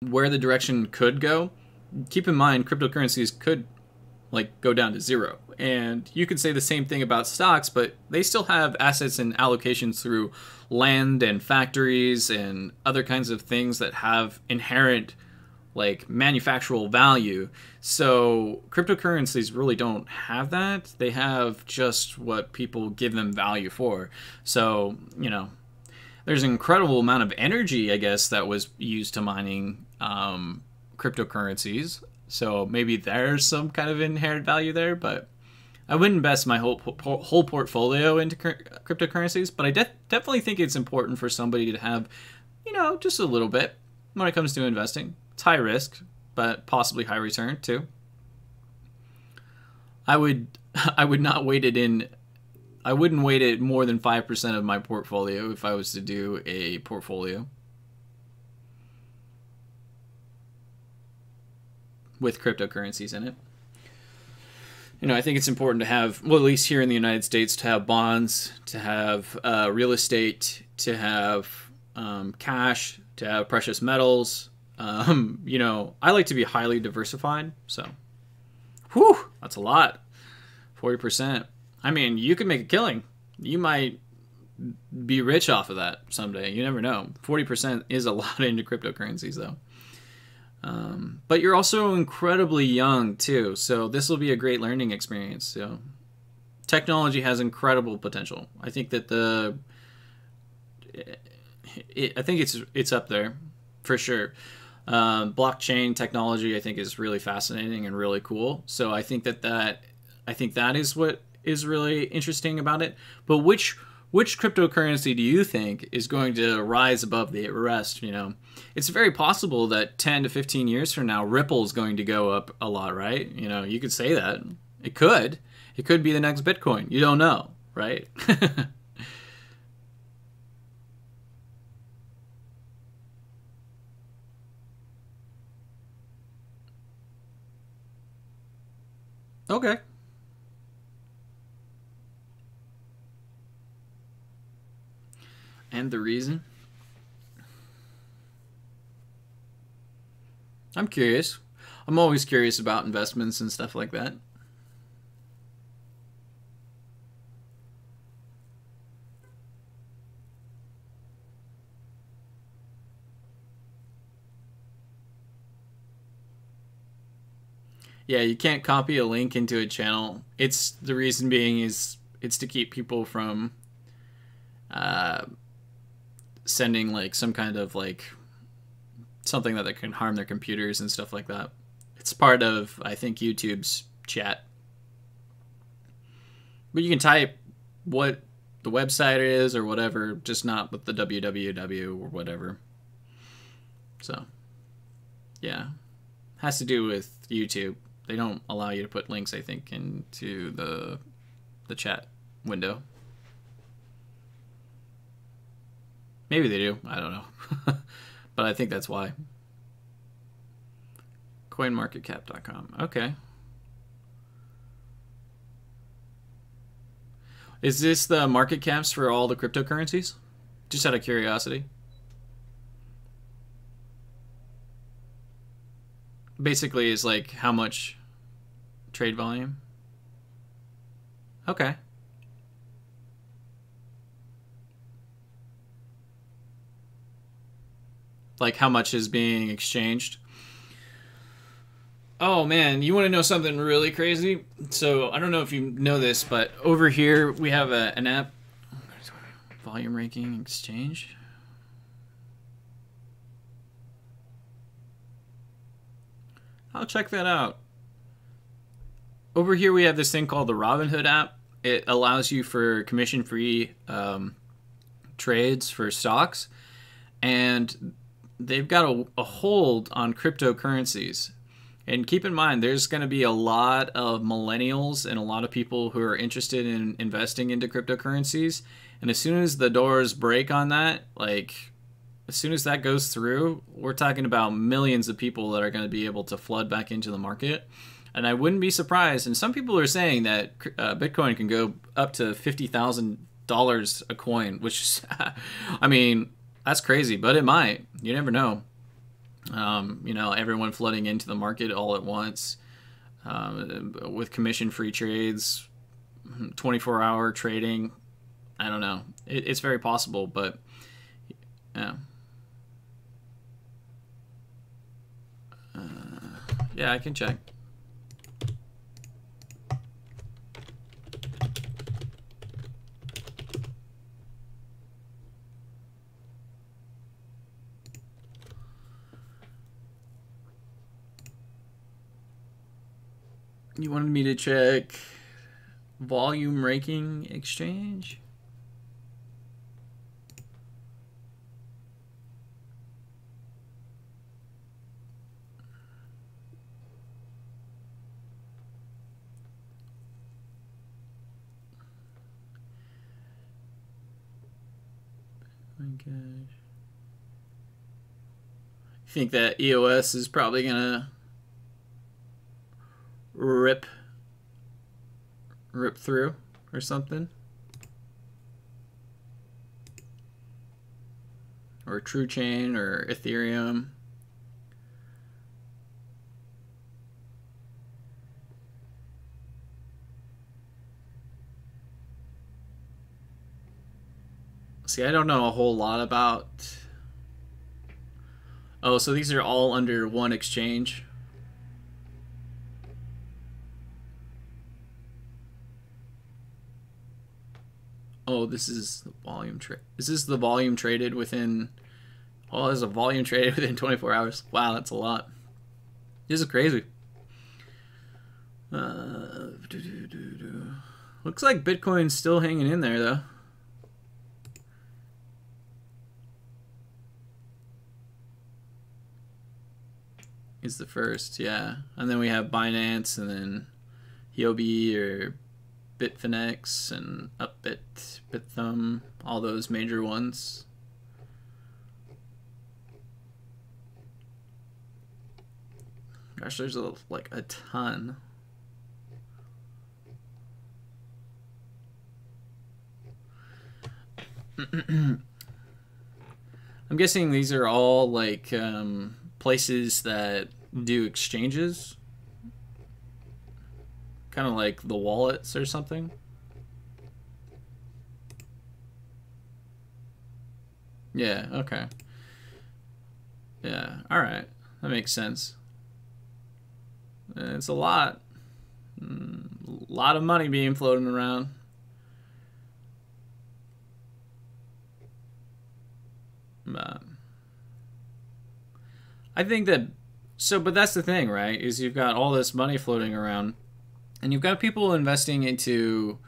where the direction could go. Keep in mind, cryptocurrencies could like go down to zero. And you could say the same thing about stocks, but they still have assets and allocations through land and factories and other kinds of things that have inherent like manufactural value. So cryptocurrencies really don't have that. They have just what people give them value for. So, you know, there's an incredible amount of energy, I guess, that was used to mining cryptocurrencies. So maybe there's some kind of inherent value there, but I wouldn't invest my whole portfolio into cryptocurrencies. But I definitely think it's important for somebody to have, you know, just a little bit when it comes to investing. It's high risk, but possibly high return too. I would not weight it in. I wouldn't weight it more than 5% of my portfolio if I was to do a portfolio with cryptocurrencies in it. You know, I think it's important to have, well, at least here in the United States, to have bonds, to have real estate, to have cash, to have precious metals. You know, I like to be highly diversified. So, whew, that's a lot. 40%. I mean, you could make a killing. You might be rich off of that someday. You never know. 40% is a lot into cryptocurrencies, though. But you're also incredibly young too, so this will be a great learning experience. So, technology has incredible potential. I think that I think it's up there for sure. Blockchain technology, I think, is really fascinating and really cool. So I think that is what is really interesting about it. But which cryptocurrency do you think is going to rise above the rest? You know, it's very possible that 10 to 15 years from now, Ripple is going to go up a lot, right? You know, you could say that. It could be the next Bitcoin. You don't know, right? Okay. And the reason? I'm curious. I'm always curious about investments and stuff like that. Yeah, you can't copy a link into a channel. It's the reason being is it's to keep people from uh, sending like some kind of like something that can harm their computers and stuff like that. It's part of, I think, YouTube's chat. But you can type what the website is or whatever, just not with the www or whatever. So, yeah. Has to do with YouTube. They don't allow you to put links, I think, into the chat window. Maybe they do. I don't know. But I think that's why. CoinMarketCap.com. Okay. Is this the market caps for all the cryptocurrencies? Just out of curiosity. Basically, is like how much trade volume? Okay. Like how much is being exchanged? Oh man, you want to know something really crazy? So I don't know if you know this, but over here we have an app, volume ranking exchange. I'll check that out. Over here we have this thing called the Robinhood app. it allows you for commission-free trades for stocks, and they've got a hold on cryptocurrencies. And keep in mind, there's going to be a lot of millennials and a lot of people who are interested in investing into cryptocurrencies. And as soon as the doors break on that, like as soon as that goes through, we're talking about millions of people that are going to be able to flood back into the market. And I wouldn't be surprised. And some people are saying that Bitcoin can go up to $50,000 a coin, which is, I mean, that's crazy, but it might. You never know. You know, everyone flooding into the market all at once with commission-free trades, 24-hour trading. I don't know. It's very possible, but yeah. Yeah, I can check. You wanted me to check volume ranking exchange? Oh my gosh. I think that EOS is probably gonna rip through or something, or True Chain or Ethereum. See, I don't know a whole lot about. Oh, so these are all under one exchange. Oh, this is the volume trade. Is this the volume traded within? Oh, there's a volume traded within 24 hours. Wow, that's a lot. This is crazy. Looks like Bitcoin's still hanging in there, though. Is the first, yeah. And then we have Binance, and then Huobi or Bitfinex and Upbit, Bithumb, all those major ones. Gosh, there's like a ton. I'm guessing these are all like places that do exchanges. Kind of like the wallets or something. Yeah, okay. Yeah, alright. That makes sense. It's a lot. A lot of money being floating around. But I think that... So, but that's the thing, right? Is you've got all this money floating around. And you've got people investing into,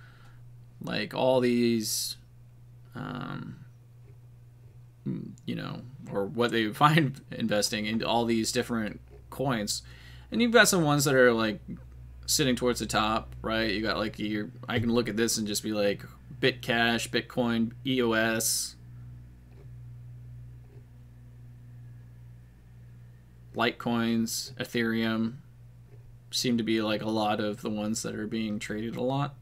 like, all these, you know, or what they find investing into all these different coins. And you've got some ones that are, like, sitting towards the top, right? You got, like, I can look at this and just be like, Bitcash, Bitcoin, EOS, Litecoins, Ethereum. Seem to be like a lot of the ones that are being traded a lot.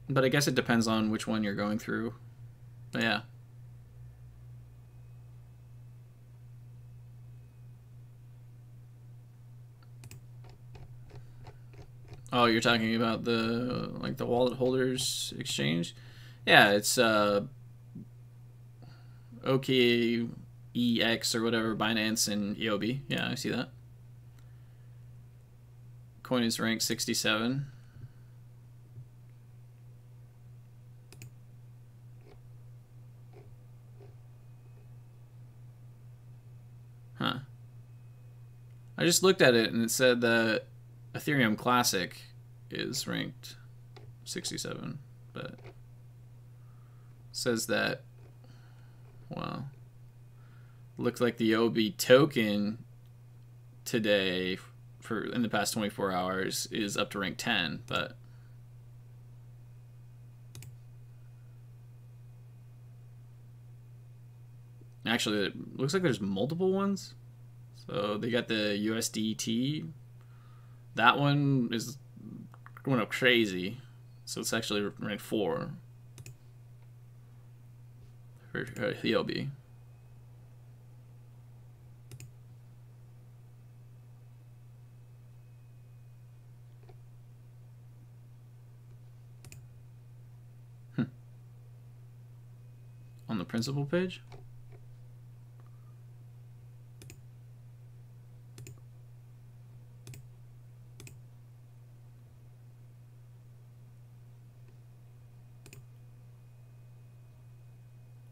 But I guess it depends on which one you're going through. But yeah. Oh, you're talking about the like the wallet holders exchange? Yeah, it's OKEX or whatever, Binance and EOB. Yeah, I see that. Coin is ranked 67. Huh. I just looked at it and it said that Ethereum Classic is ranked 67, but says that, well, looks like the OB token today for in the past 24 hours is up to rank 10, but actually it looks like there's multiple ones. So they got the USDT. That one is going up crazy. So it's actually ranked 4 for the OB. On the principal page?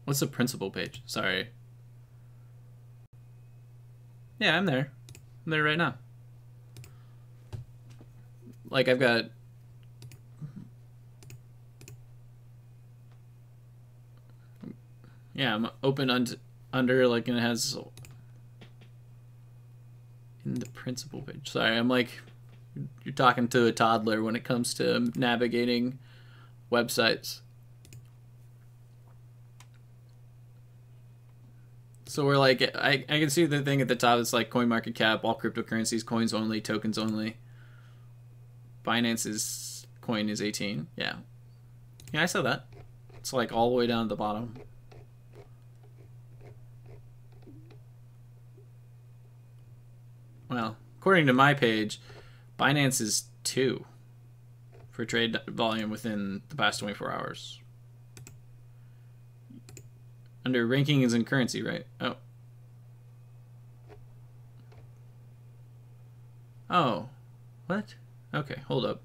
What's the principal page? Sorry. Yeah, I'm there. I'm there right now. Like, I've got... Yeah, I'm open under, like, and it has... In the principal page. Sorry, I'm like... You're talking to a toddler when it comes to navigating websites. So we're like, I can see the thing at the top. It's like CoinMarketCap, all cryptocurrencies, coins only, tokens only. Binance's coin is 18. Yeah. Yeah, I saw that. It's like all the way down at the bottom. Well, according to my page, Binance is 2 for trade volume within the past 24 hours. Under rankings and currency, right? Oh. Oh. What? Okay, hold up.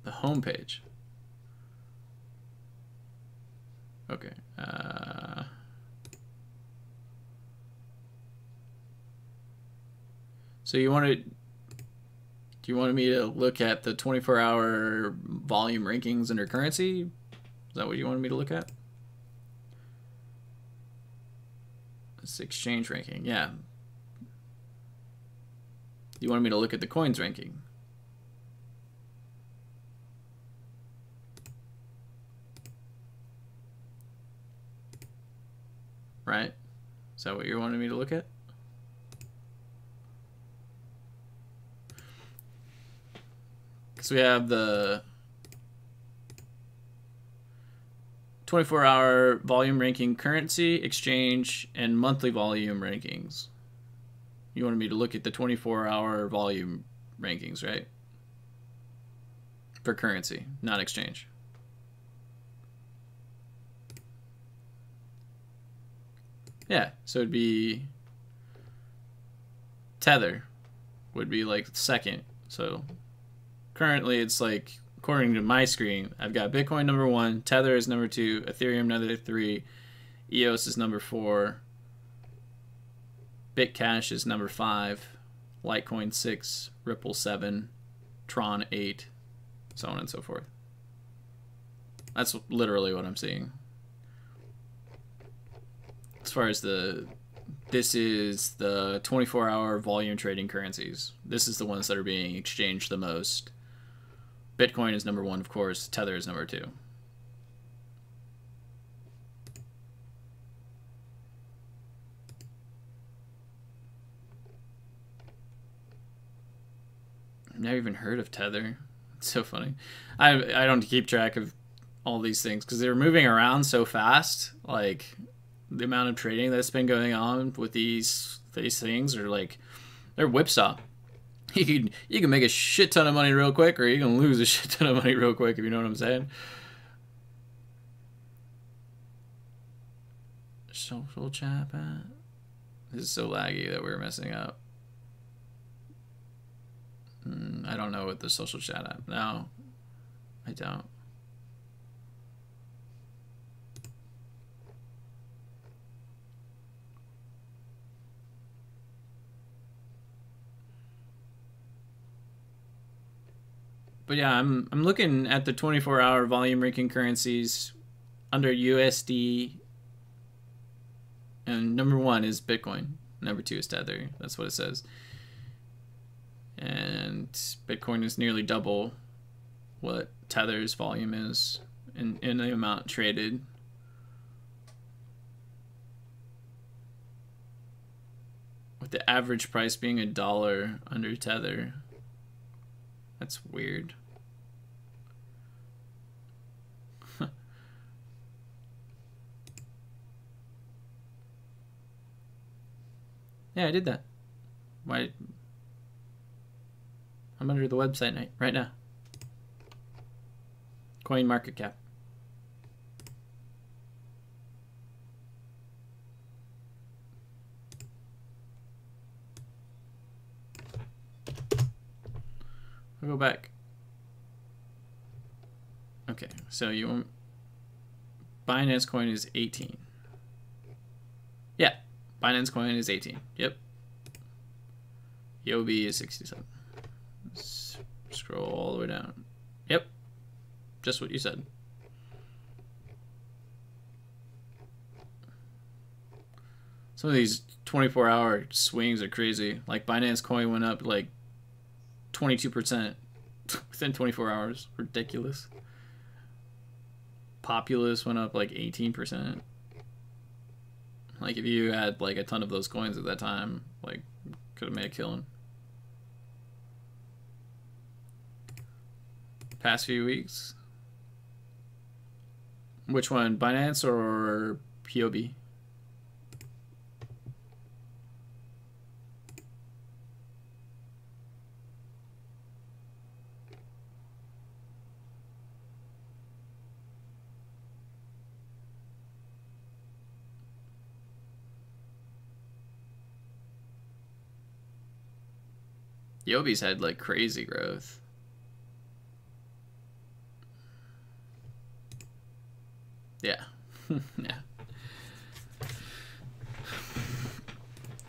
The home page. Okay. So you wanted... Do you want me to look at the 24-hour volume rankings under currency? Is that what you wanted me to look at? It's exchange ranking, yeah. You wanted me to look at the coins ranking. Right? Is that what you wanted me to look at? So we have the 24-hour volume ranking currency, exchange, and monthly volume rankings. You wanted me to look at the 24-hour volume rankings, right? For currency, not exchange. Yeah, so it'd be Tether would be like second. So currently it's like, according to my screen, I've got Bitcoin number 1, Tether is number 2, Ethereum number 3, EOS is number 4, Bitcash is number 5, Litecoin 6, Ripple 7, Tron 8, so on and so forth. That's literally what I'm seeing. As far as this is the 24-hour volume trading currencies. This is the ones that are being exchanged the most. Bitcoin is number 1, of course. Tether is number 2. I've never even heard of Tether. It's so funny. I don't keep track of all these things because they're moving around so fast. Like, the amount of trading that's been going on with these things are like, they're whipsaw. You can make a shit ton of money real quick, or you can lose a shit ton of money real quick, if you know what I'm saying. Social chat, Pat. This is so laggy that we're messing up. I don't know what the social chat app. No, I don't. But yeah, I'm looking at the 24-hour volume ranking currencies under USD, and number 1 is Bitcoin. Number 2 is Tether. That's what it says. And Bitcoin is nearly double what Tether's volume is in the amount traded. With the average price being $1 under Tether. That's weird. Yeah, I did that. Why? I'm under the website right now. Coin market cap. I'll go back. Okay, so you want Binance Coin is 18. Yeah, Binance Coin is 18. Yep. Yobi is 67. Let's scroll all the way down. Yep. Just what you said. Some of these 24-hour swings are crazy. Like Binance Coin went up like 22% within 24 hours. Ridiculous. Populous went up like 18%. Like if you had like a ton of those coins at that time, like could have made a killing. Past few weeks. Which one? Binance or POB? Yobi's had like crazy growth. Yeah. Yeah.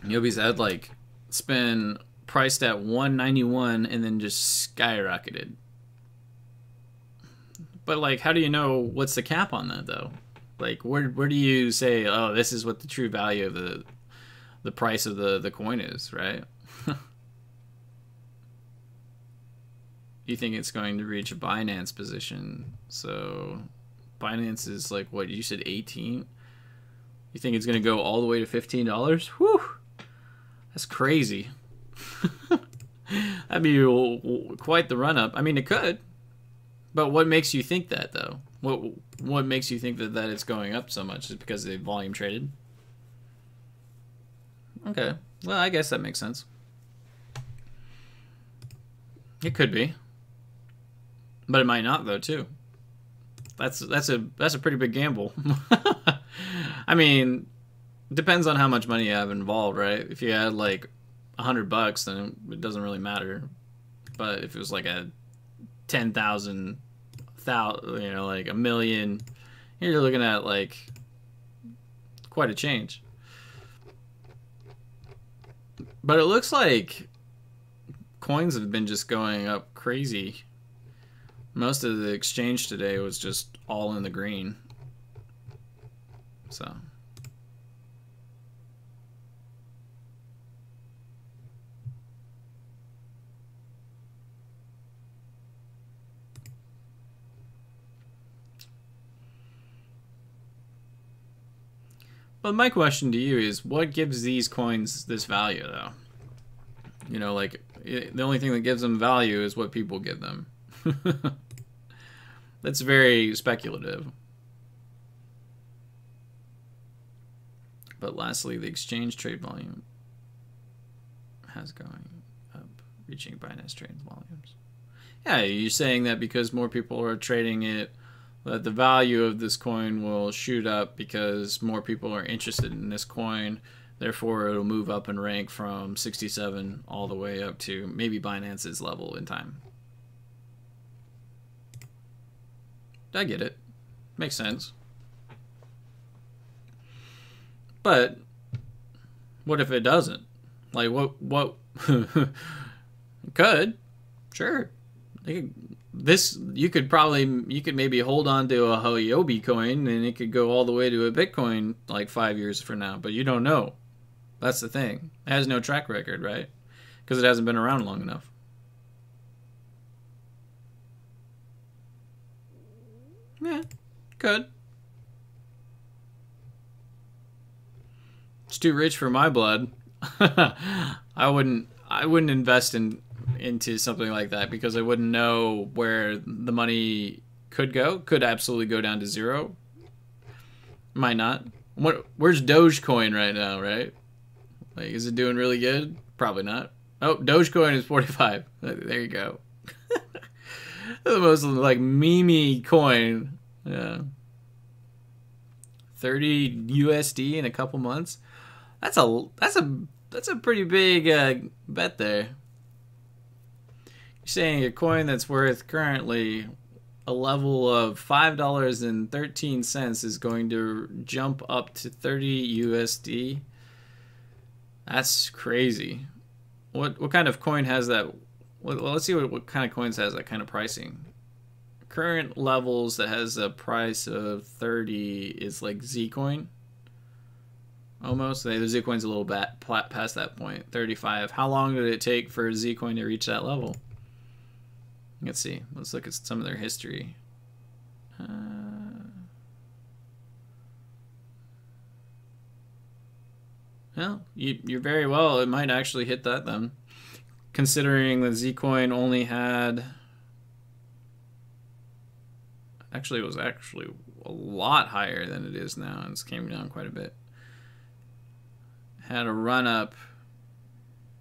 Yobi's had like, it's been priced at 191 and then just skyrocketed. But like, how do you know what's the cap on that though? Like, where do you say, oh, this is what the true value of the price of the coin is, right? You think it's going to reach a Binance position. So Binance is like, what, you said 18? You think it's going to go all the way to $15? Whew. That's crazy. That'd be quite the run-up. I mean, it could. But what makes you think that, though? What makes you think that it's going up so much? Is it because the volume traded? Okay. Well, I guess that makes sense. It could be. But it might not, though, too. That's a pretty big gamble. I mean, depends on how much money you have involved, right? If you had like $100, then it doesn't really matter. But if it was like a 10,000, you know, like $1 million, you're looking at like quite a change. But it looks like coins have been just going up crazy. Most of the exchange today was just all in the green. So. But my question to you is, what gives these coins this value, though? You know, like, the only thing that gives them value is what people give them. That's very speculative. But lastly, the exchange trade volume has going up, reaching Binance trade volumes. Yeah, you're saying that because more people are trading it, that the value of this coin will shoot up because more people are interested in this coin. Therefore, it'll move up in rank from 67 all the way up to maybe Binance's level in time. I get it. Makes sense. But what if it doesn't? Like, what it could. Sure. this you could maybe hold on to a Huobi coin and it could go all the way to a Bitcoin like 5 years from now, but you don't know. That's the thing. It has no track record, right? Because it hasn't been around long enough. Yeah, could. It's too rich for my blood. I wouldn't invest into something like that because I wouldn't know where the money could go. Could absolutely go down to zero. Might not. Where's Dogecoin right now, right? Like, is it doing really good? Probably not. Oh, Dogecoin is 45. There you go. The most like memey coin. Yeah. 30 USD in a couple months. That's a pretty big bet there. You're saying a coin that's worth currently a level of $5.13 is going to jump up to 30 USD. That's crazy. What kind of coin has that? Well, let's see what kind of coins has that kind of pricing. Current levels that has a price of 30 is like Zcoin. Almost. The Zcoin's a little bit past that point. 35. How long did it take for Zcoin to reach that level? Let's see. Let's look at some of their history. Well, you're very well. It might actually hit that then. Considering the Zcoin only had... Actually, it was actually a lot higher than it is now. And it's came down quite a bit. Had a run up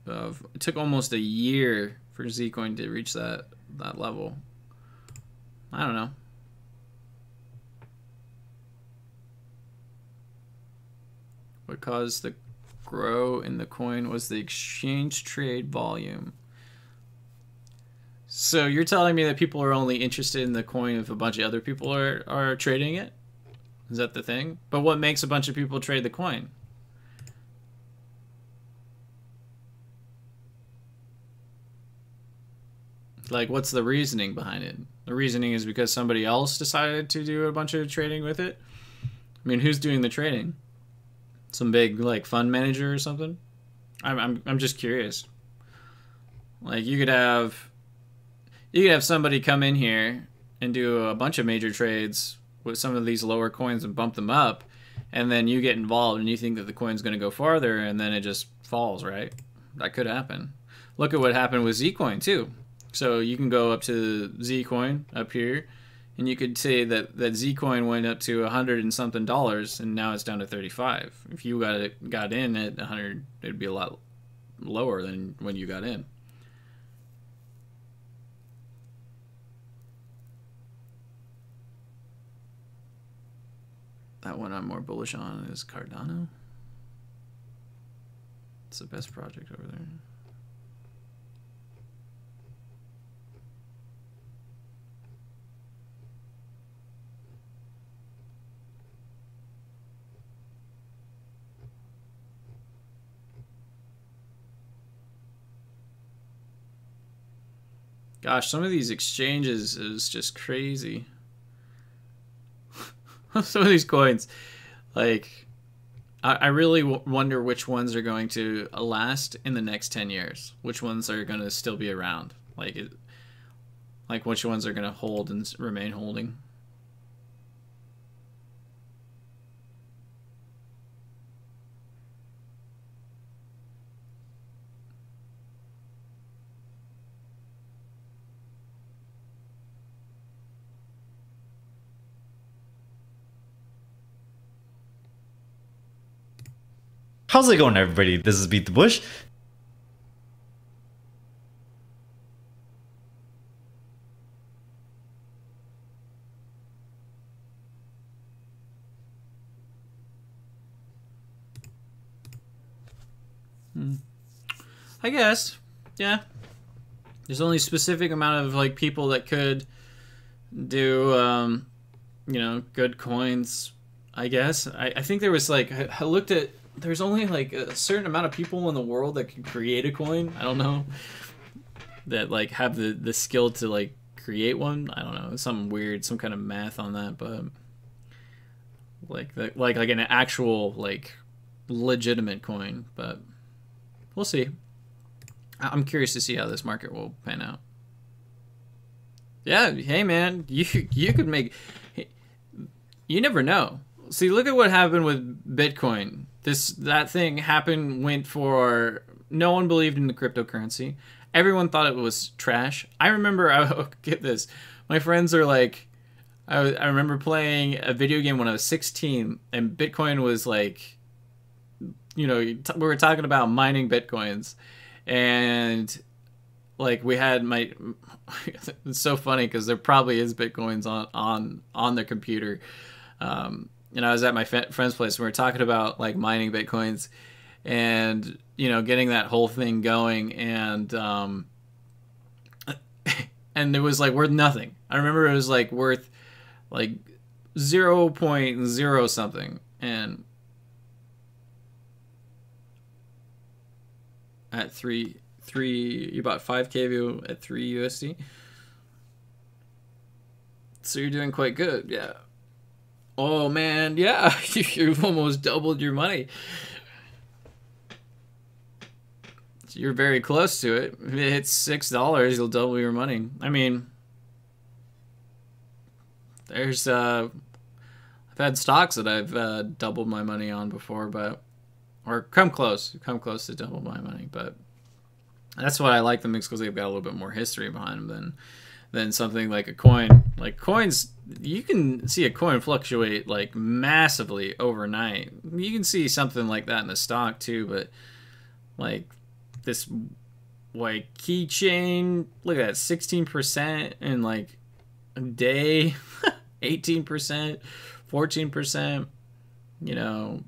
of... It took almost a year for Zcoin to reach that level. I don't know. What caused the grow in the coin was the exchange trade volume. So you're telling me that people are only interested in the coin if a bunch of other people are trading it? Is that the thing? But what makes a bunch of people trade the coin? Like, what's the reasoning behind it? The reasoning is because somebody else decided to do a bunch of trading with it? I mean, who's doing the trading? Some big, like, fund manager or something? I'm just curious. Like, you could have somebody come in here and do a bunch of major trades with some of these lower coins and bump them up, and then you get involved and you think that the coin's going to go farther, and then it just falls, right? That could happen. Look at what happened with Zcoin, too. So you can go up to Zcoin up here, and you could say that Zcoin went up to $100 and something, and now it's down to 35. If you got in at 100, it'd be a lot lower than when you got in. That one I'm more bullish on is Cardano. It's the best project over there. Gosh, some of these exchanges is just crazy. Some of these coins, like, I really wonder which ones are going to last in the next 10 years. Which ones are going to still be around? Like which ones are going to hold and remain holding? How's it going, everybody? This is Beat the Bush. I guess, yeah. There's only a specific amount of like people that could do, you know, good coins. I guess. I think there was like I looked at. There's only like a certain amount of people in the world that can create a coin. I don't know. That like have the skill to like create one. I don't know, something weird, some kind of math on that, but like an actual like legitimate coin. But we'll see. I'm curious to see how this market will pan out. Yeah, hey man, you could make. You never know. See, look at what happened with Bitcoin. That thing happened, went for, no one believed in the cryptocurrency. Everyone thought it was trash. I remember, get this, my friends are like, I remember playing a video game when I was 16, and Bitcoin was like, you know, we were talking about mining Bitcoins, and like we had my, it's so funny because there probably is Bitcoins on their computer. And I was at my friend's place and we were talking about like mining Bitcoins and, you know, getting that whole thing going, and and it was like worth nothing. I remember it was like worth like 0.0 something, and at three you bought 5 KV at 3 USD, so you're doing quite good. Yeah. Oh man, yeah, you've almost doubled your money. You're very close to it. If it hits $6, you'll double your money. I mean, there's I've had stocks that I've doubled my money on before, but or come close to double my money. But that's why I like them, because they've got a little bit more history behind them than something like a coin. Like coins, you can see a coin fluctuate like massively overnight. You can see something like that in the stock too, but like this like keychain, look at that, 16% in like a day, 18%, 14%, you know,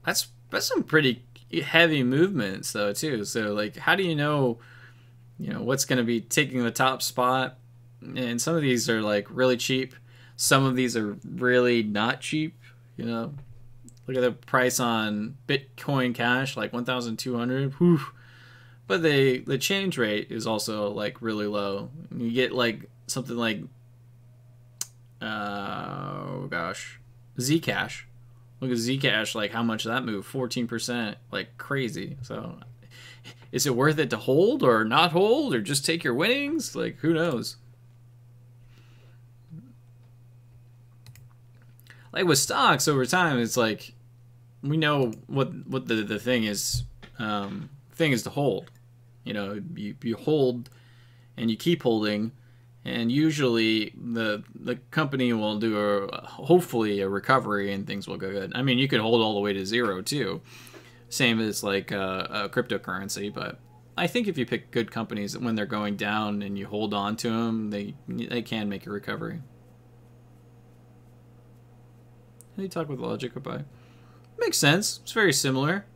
that's some pretty heavy movements though too. So like, how do you know what's going to be taking the top spot? And some of these are like really cheap. Some of these are really not cheap. You know, look at the price on Bitcoin Cash, like 1,200. Whew. But the change rate is also like really low. You get like something like, oh gosh, Zcash. Look at Zcash, like how much that moved, 14%, like crazy. So, is it worth it to hold or not hold or just take your winnings? Like, who knows? Like with stocks over time, it's like we know what the thing is. Thing is to hold. You know, you hold and you keep holding, and usually the company will do hopefully a recovery and things will go good. I mean, you could hold all the way to zero too, same as like a cryptocurrency. But I think if you pick good companies when they're going down and you hold on to them, they can make a recovery. You talk with logic goodbye. Makes sense. It's very similar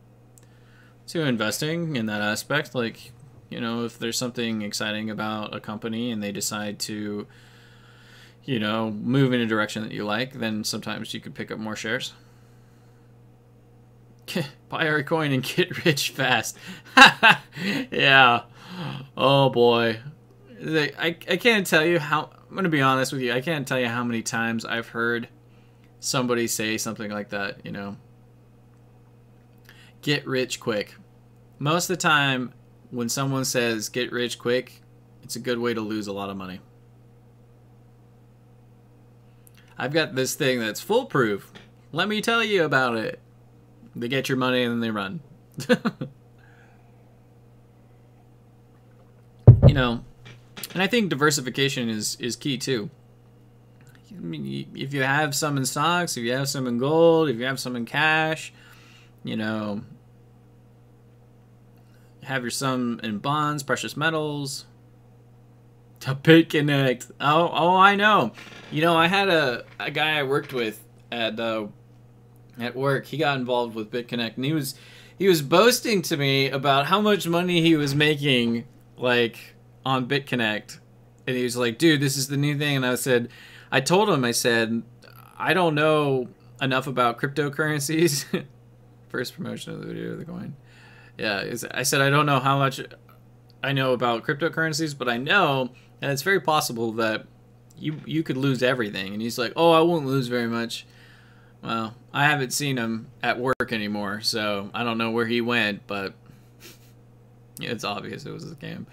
to investing in that aspect. Like, you know, if there's something exciting about a company and they decide to, you know, move in a direction that you like, then sometimes you could pick up more shares. Buy our coin and get rich fast. Yeah. Oh boy. I can't tell you how, I'm going to be honest with you, I can't tell you how many times I've heard somebody say something like that, you know. Get rich quick. Most of the time, when someone says get rich quick, it's a good way to lose a lot of money. I've got this thing that's foolproof. Let me tell you about it. They get your money and then they run. You know, and I think diversification is key too. I mean, if you have some in stocks, if you have some in gold, if you have some in cash, you know, have your some in bonds, precious metals. To BitConnect. Oh, I know. You know, I had a guy I worked with at work. He got involved with BitConnect, and he was boasting to me about how much money he was making, like on BitConnect. And he was like, "Dude, this is the new thing." And I told him, I said, I don't know enough about cryptocurrencies. First promotion of the video of the coin. Yeah, I said I don't know how much I know about cryptocurrencies, but I know And it's very possible that you could lose everything. And he's like, oh, I won't lose very much. Well, I haven't seen him at work anymore, so I don't know where he went, but it's obvious it was a scam.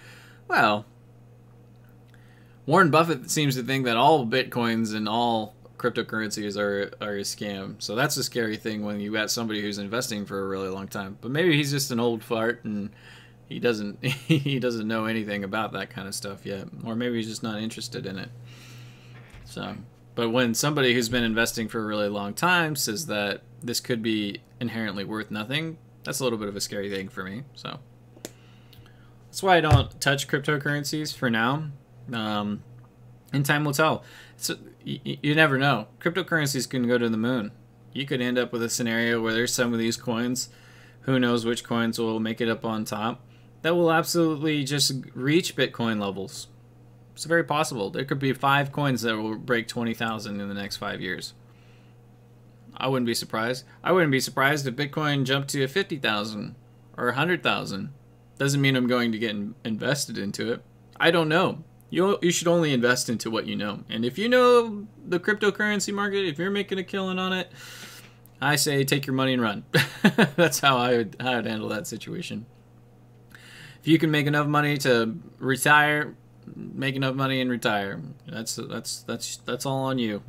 Well, Warren Buffett seems to think that all Bitcoins and all cryptocurrencies are a scam. So that's a scary thing when you got somebody who's investing for a really long time. But maybe he's just an old fart and he doesn't he doesn't know anything about that kind of stuff yet, or maybe he's just not interested in it. So, but when somebody who's been investing for a really long time says that this could be inherently worth nothing, that's a little bit of a scary thing for me. So that's why I don't touch cryptocurrencies for now. In time will tell. So you never know. Cryptocurrencies can go to the moon. You could end up with a scenario where there's some of these coins, who knows which coins will make it up on top, that will absolutely just reach Bitcoin levels. It's very possible. There could be 5 coins that will break 20,000 in the next 5 years. I wouldn't be surprised. I wouldn't be surprised if Bitcoin jumped to 50,000 or 100,000. Doesn't mean I'm going to get invested into it. I don't know. You should only invest into what you know. And if you know the cryptocurrency market, if you're making a killing on it, I say take your money and run. That's how I would handle that situation. If you can make enough money to retire, make enough money and retire. That's all on you.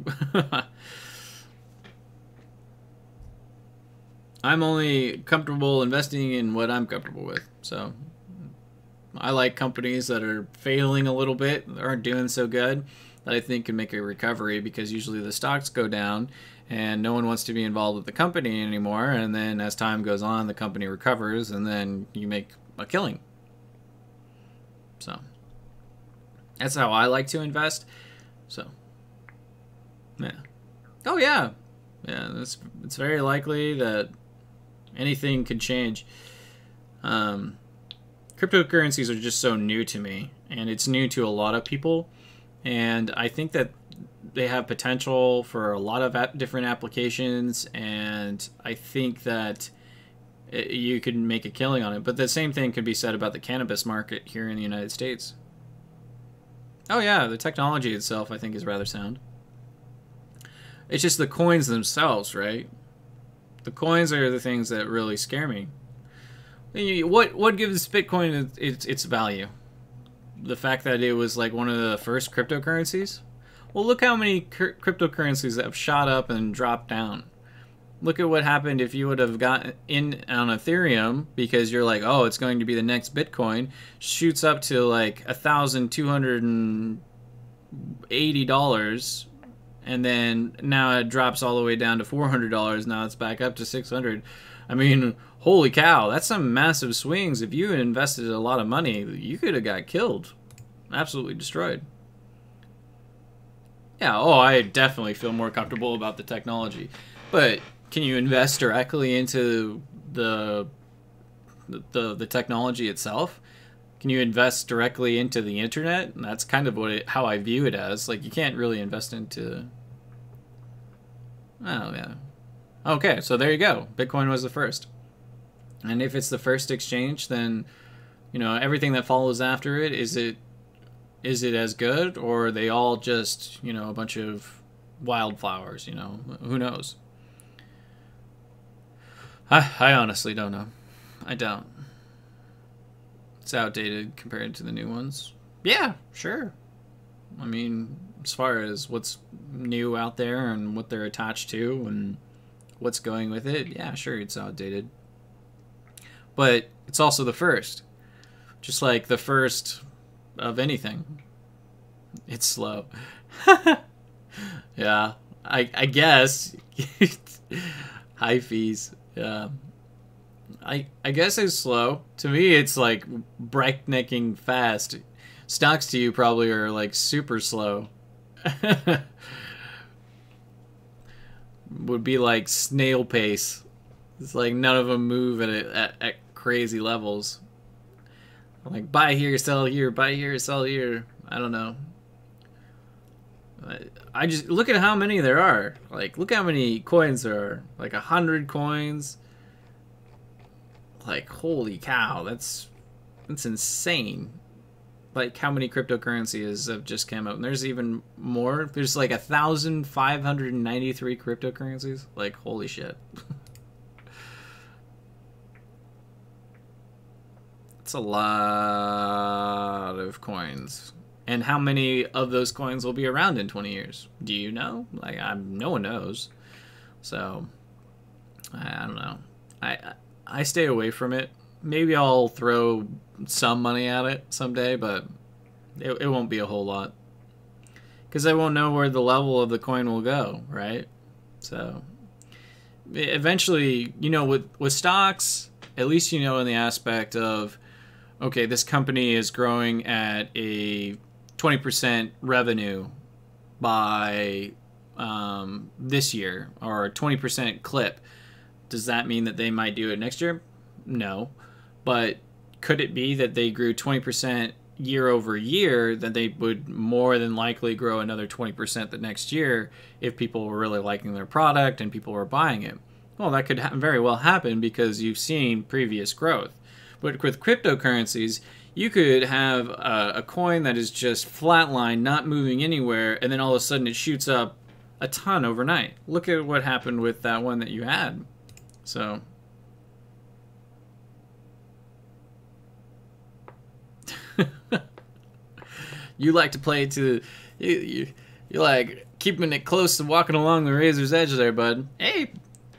I'm only comfortable investing in what I'm comfortable with. So I like companies that are failing a little bit, aren't doing so good, that I think can make a recovery, because usually the stocks go down and no one wants to be involved with the company anymore. And then as time goes on, the company recovers and then you make a killing. So that's how I like to invest. So yeah. Oh yeah. Yeah, it's very likely that anything could change. Cryptocurrencies are just so new to me, and it's new to a lot of people, and I think that they have potential for a lot of different applications, and I think that you could make a killing on it. But the same thing could be said about the cannabis market here in the United States. Oh yeah, the technology itself I think is rather sound. It's just the coins themselves, right? The coins are the things that really scare me. What gives Bitcoin its value? The fact that it was like one of the first cryptocurrencies? Well, look how many cryptocurrencies have shot up and dropped down. Look at what happened if you would have gotten in on Ethereum, because you're like, oh, it's going to be the next Bitcoin, shoots up to like $1,280, and then now it drops all the way down to $400. Now it's back up to $600. I mean, holy cow, that's some massive swings. If you invested a lot of money, you could have got killed. Absolutely destroyed. Yeah, oh, I definitely feel more comfortable about the technology. But can you invest directly into the technology itself? Can you invest directly into the internet? And that's kind of how I view it as. Like, you can't really invest into... Oh, yeah. Okay, so there you go. Bitcoin was the first. And if it's the first exchange, then, you know, everything that follows after it, is it as good, or are they all just, you know, a bunch of wildflowers, you know? Who knows? I honestly don't know. I don't. It's outdated compared to the new ones. Yeah, sure. I mean, as far as what's new out there and what they're attached to and what's going with it, yeah, sure, it's outdated. But it's also the first. Just like the first of anything. It's slow. Yeah, I guess. High fees. Yeah. I guess it's slow. To me, it's like breaknecking fast. Stocks to you probably are like super slow. Would be like snail pace. It's like none of them move at crazy levels. Like buy here, sell here, buy here, sell here. I don't know. I just look at how many there are. Like, look how many coins there are. Like 100 coins. Like, holy cow, that's insane. like how many cryptocurrencies have just come out, and there's even more. There's like 1,593 cryptocurrencies. Like, holy shit. It's a lot of coins. And how many of those coins will be around in 20 years? Do you know? Like, no one knows. So, I don't know. I stay away from it. Maybe I'll throw some money at it someday, but it won't be a whole lot. Because I won't know where the level of the coin will go, right? So, eventually, you know, with stocks, at least you know in the aspect of, okay, this company is growing at a 20% revenue by this year, or a 20% clip. Does that mean that they might do it next year? No. But could it be that they grew 20% year over year, that they would more than likely grow another 20% the next year if people were really liking their product and people were buying it? Well, that could very well happen because you've seen previous growth. But with cryptocurrencies, you could have a coin that is just flatline, not moving anywhere, and then all of a sudden it shoots up a ton overnight. Look at what happened with that one that you had. So, you like to play to, you like keeping it close and walking along the razor's edge there, bud. Hey,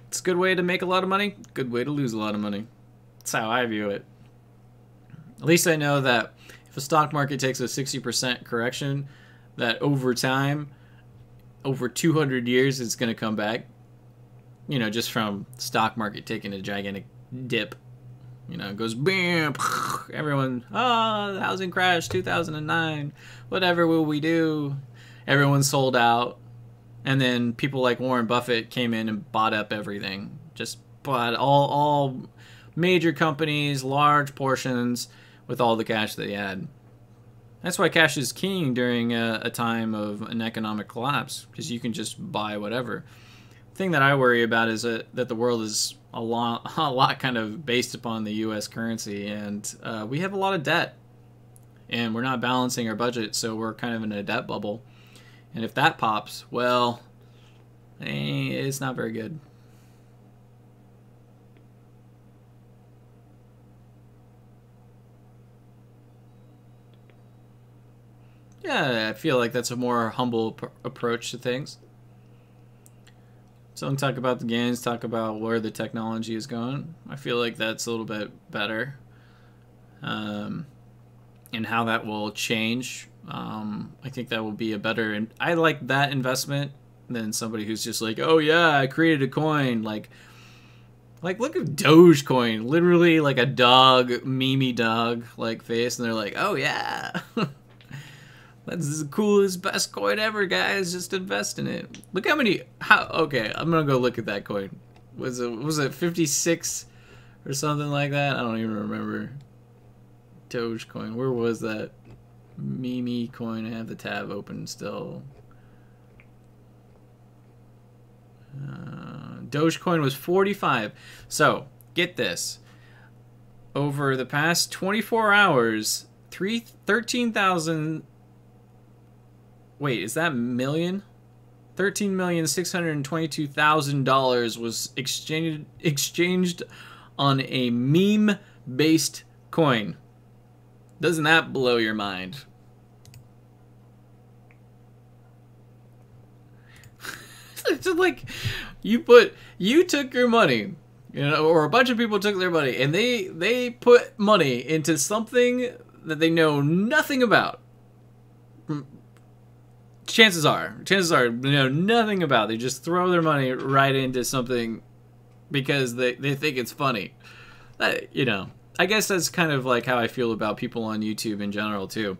it's a good way to make a lot of money, good way to lose a lot of money. That's how I view it. At least I know that if a stock market takes a 60% correction, that over time, over 200 years, it's going to come back. You know, just from stock market taking a gigantic dip. You know, it goes bam, everyone, the housing crash, 2009, whatever will we do? Everyone sold out. And then people like Warren Buffett came in and bought up everything. Just bought all major companies, large portions, with all the cash they had. That's why cash is king during a time of an economic collapse, because you can just buy whatever. The thing that I worry about is that the world is a lot kind of based upon the U.S. currency, and we have a lot of debt, and we're not balancing our budget, so we're kind of in a debt bubble. And if that pops, well, it's not very good. Yeah, I feel like that's a more humble approach to things. So don't talk about the gains, talk about where the technology is going. I feel like that's a little bit better. And how that will change. I think that will be a better... And I like that investment than somebody who's just like, oh yeah, I created a coin. Like look at Dogecoin. Literally like a dog, meme dog like face. And they're like, oh yeah. That's the coolest, best coin ever, guys. Just invest in it. Look how many... Okay, I'm going to go look at that coin. Was it 56 or something like that? I don't even remember. Dogecoin. Where was that? Meme coin. I have the tab open still. Dogecoin was 45. So, get this. Over the past 24 hours, 13,000... Wait, is that million? $13,622,000 was exchanged on a meme-based coin. Doesn't that blow your mind? It's just like you took your money, you know, or a bunch of people took their money, and they put money into something that they know nothing about. Chances are they know nothing about. They just throw their money right into something because they think it's funny. You know, I guess that's kind of like how I feel about people on YouTube in general too.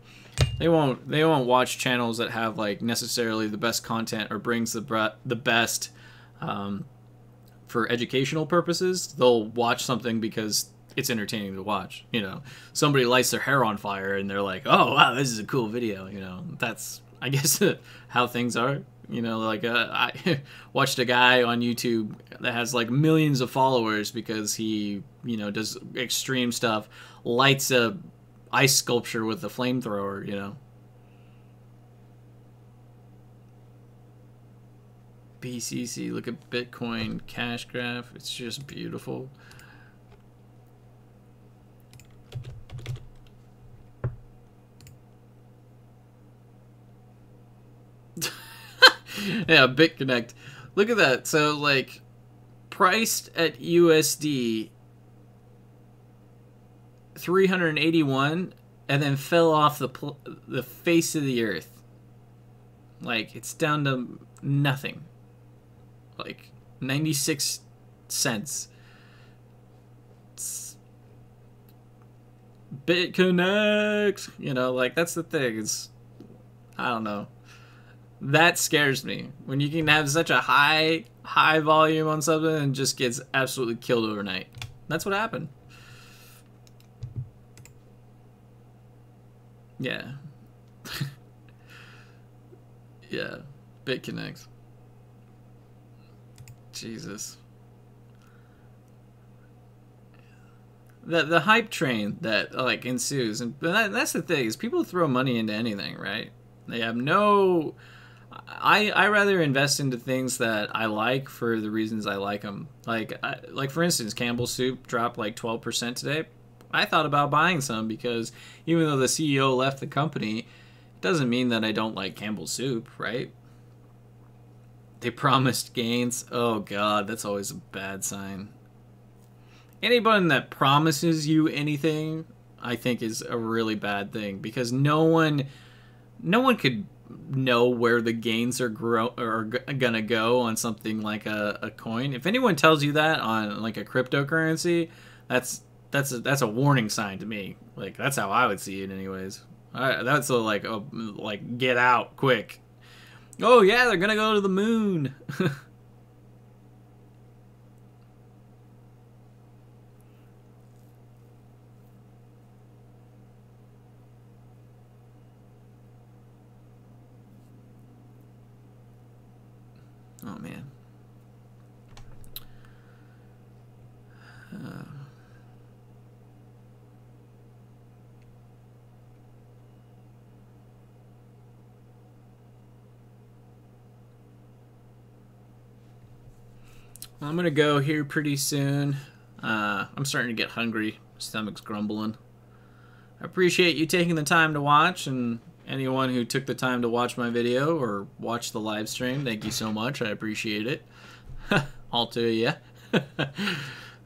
They won't watch channels that have like necessarily the best content or brings the best for educational purposes. They'll watch something because it's entertaining to watch. You know, somebody lights their hair on fire and they're like, oh wow, this is a cool video. You know, that's, I guess, how things are. You know, like I watched a guy on YouTube that has like millions of followers because he, you know, does extreme stuff, lights a ice sculpture with the flamethrower, you know. BCC, look at Bitcoin cash graph. It's just beautiful. Yeah, BitConnect. Look at that. So, like, priced at USD 381 and then fell off the face of the earth. Like, it's down to nothing. Like 96 cents. BitConnect, you know, like that's the thing. It's, I don't know. That scares me when you can have such a high volume on something and just gets absolutely killed overnight. That's what happened. Yeah. Yeah. BitConnect. Jesus. The hype train that like ensues, and that's the thing, is people throw money into anything, right? They have no. I rather invest into things that I like for the reasons I like them. Like for instance, Campbell's Soup dropped like 12% today. I thought about buying some because even though the CEO left the company, it doesn't mean that I don't like Campbell's Soup, right? They promised gains. Oh God, that's always a bad sign. Anybody that promises you anything, I think, is a really bad thing, because no one could know where the gains are gonna go on something like a coin. If anyone tells you that on like a cryptocurrency, that's a warning sign to me. Like, that's how I would see it, anyways. That's like get out quick. Oh yeah, they're gonna go to the moon. Oh man. I'm gonna go here pretty soon. I'm starting to get hungry. Stomach's grumbling. I appreciate you taking the time to watch, and anyone who took the time to watch my video or watch the live stream, thank you so much. I appreciate it. All to you.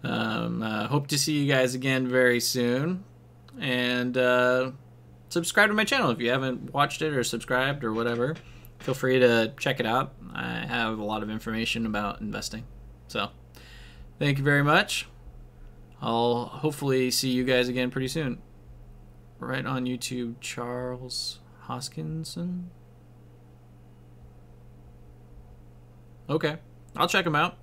Hope to see you guys again very soon. And subscribe to my channel if you haven't watched it or subscribed or whatever. Feel free to check it out. I have a lot of information about investing. So, thank you very much. I'll hopefully see you guys again pretty soon. Right on YouTube, Charles Hoskinson. Okay, I'll check him out.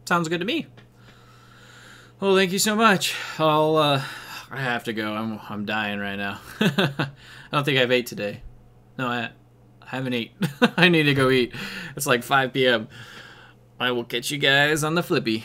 Sounds good to me. Well, thank you so much. I have to go. I'm dying right now. I don't think I've ate today. No, I haven't eaten. I need to go eat. It's like 5 p.m. I will catch you guys on the flippy.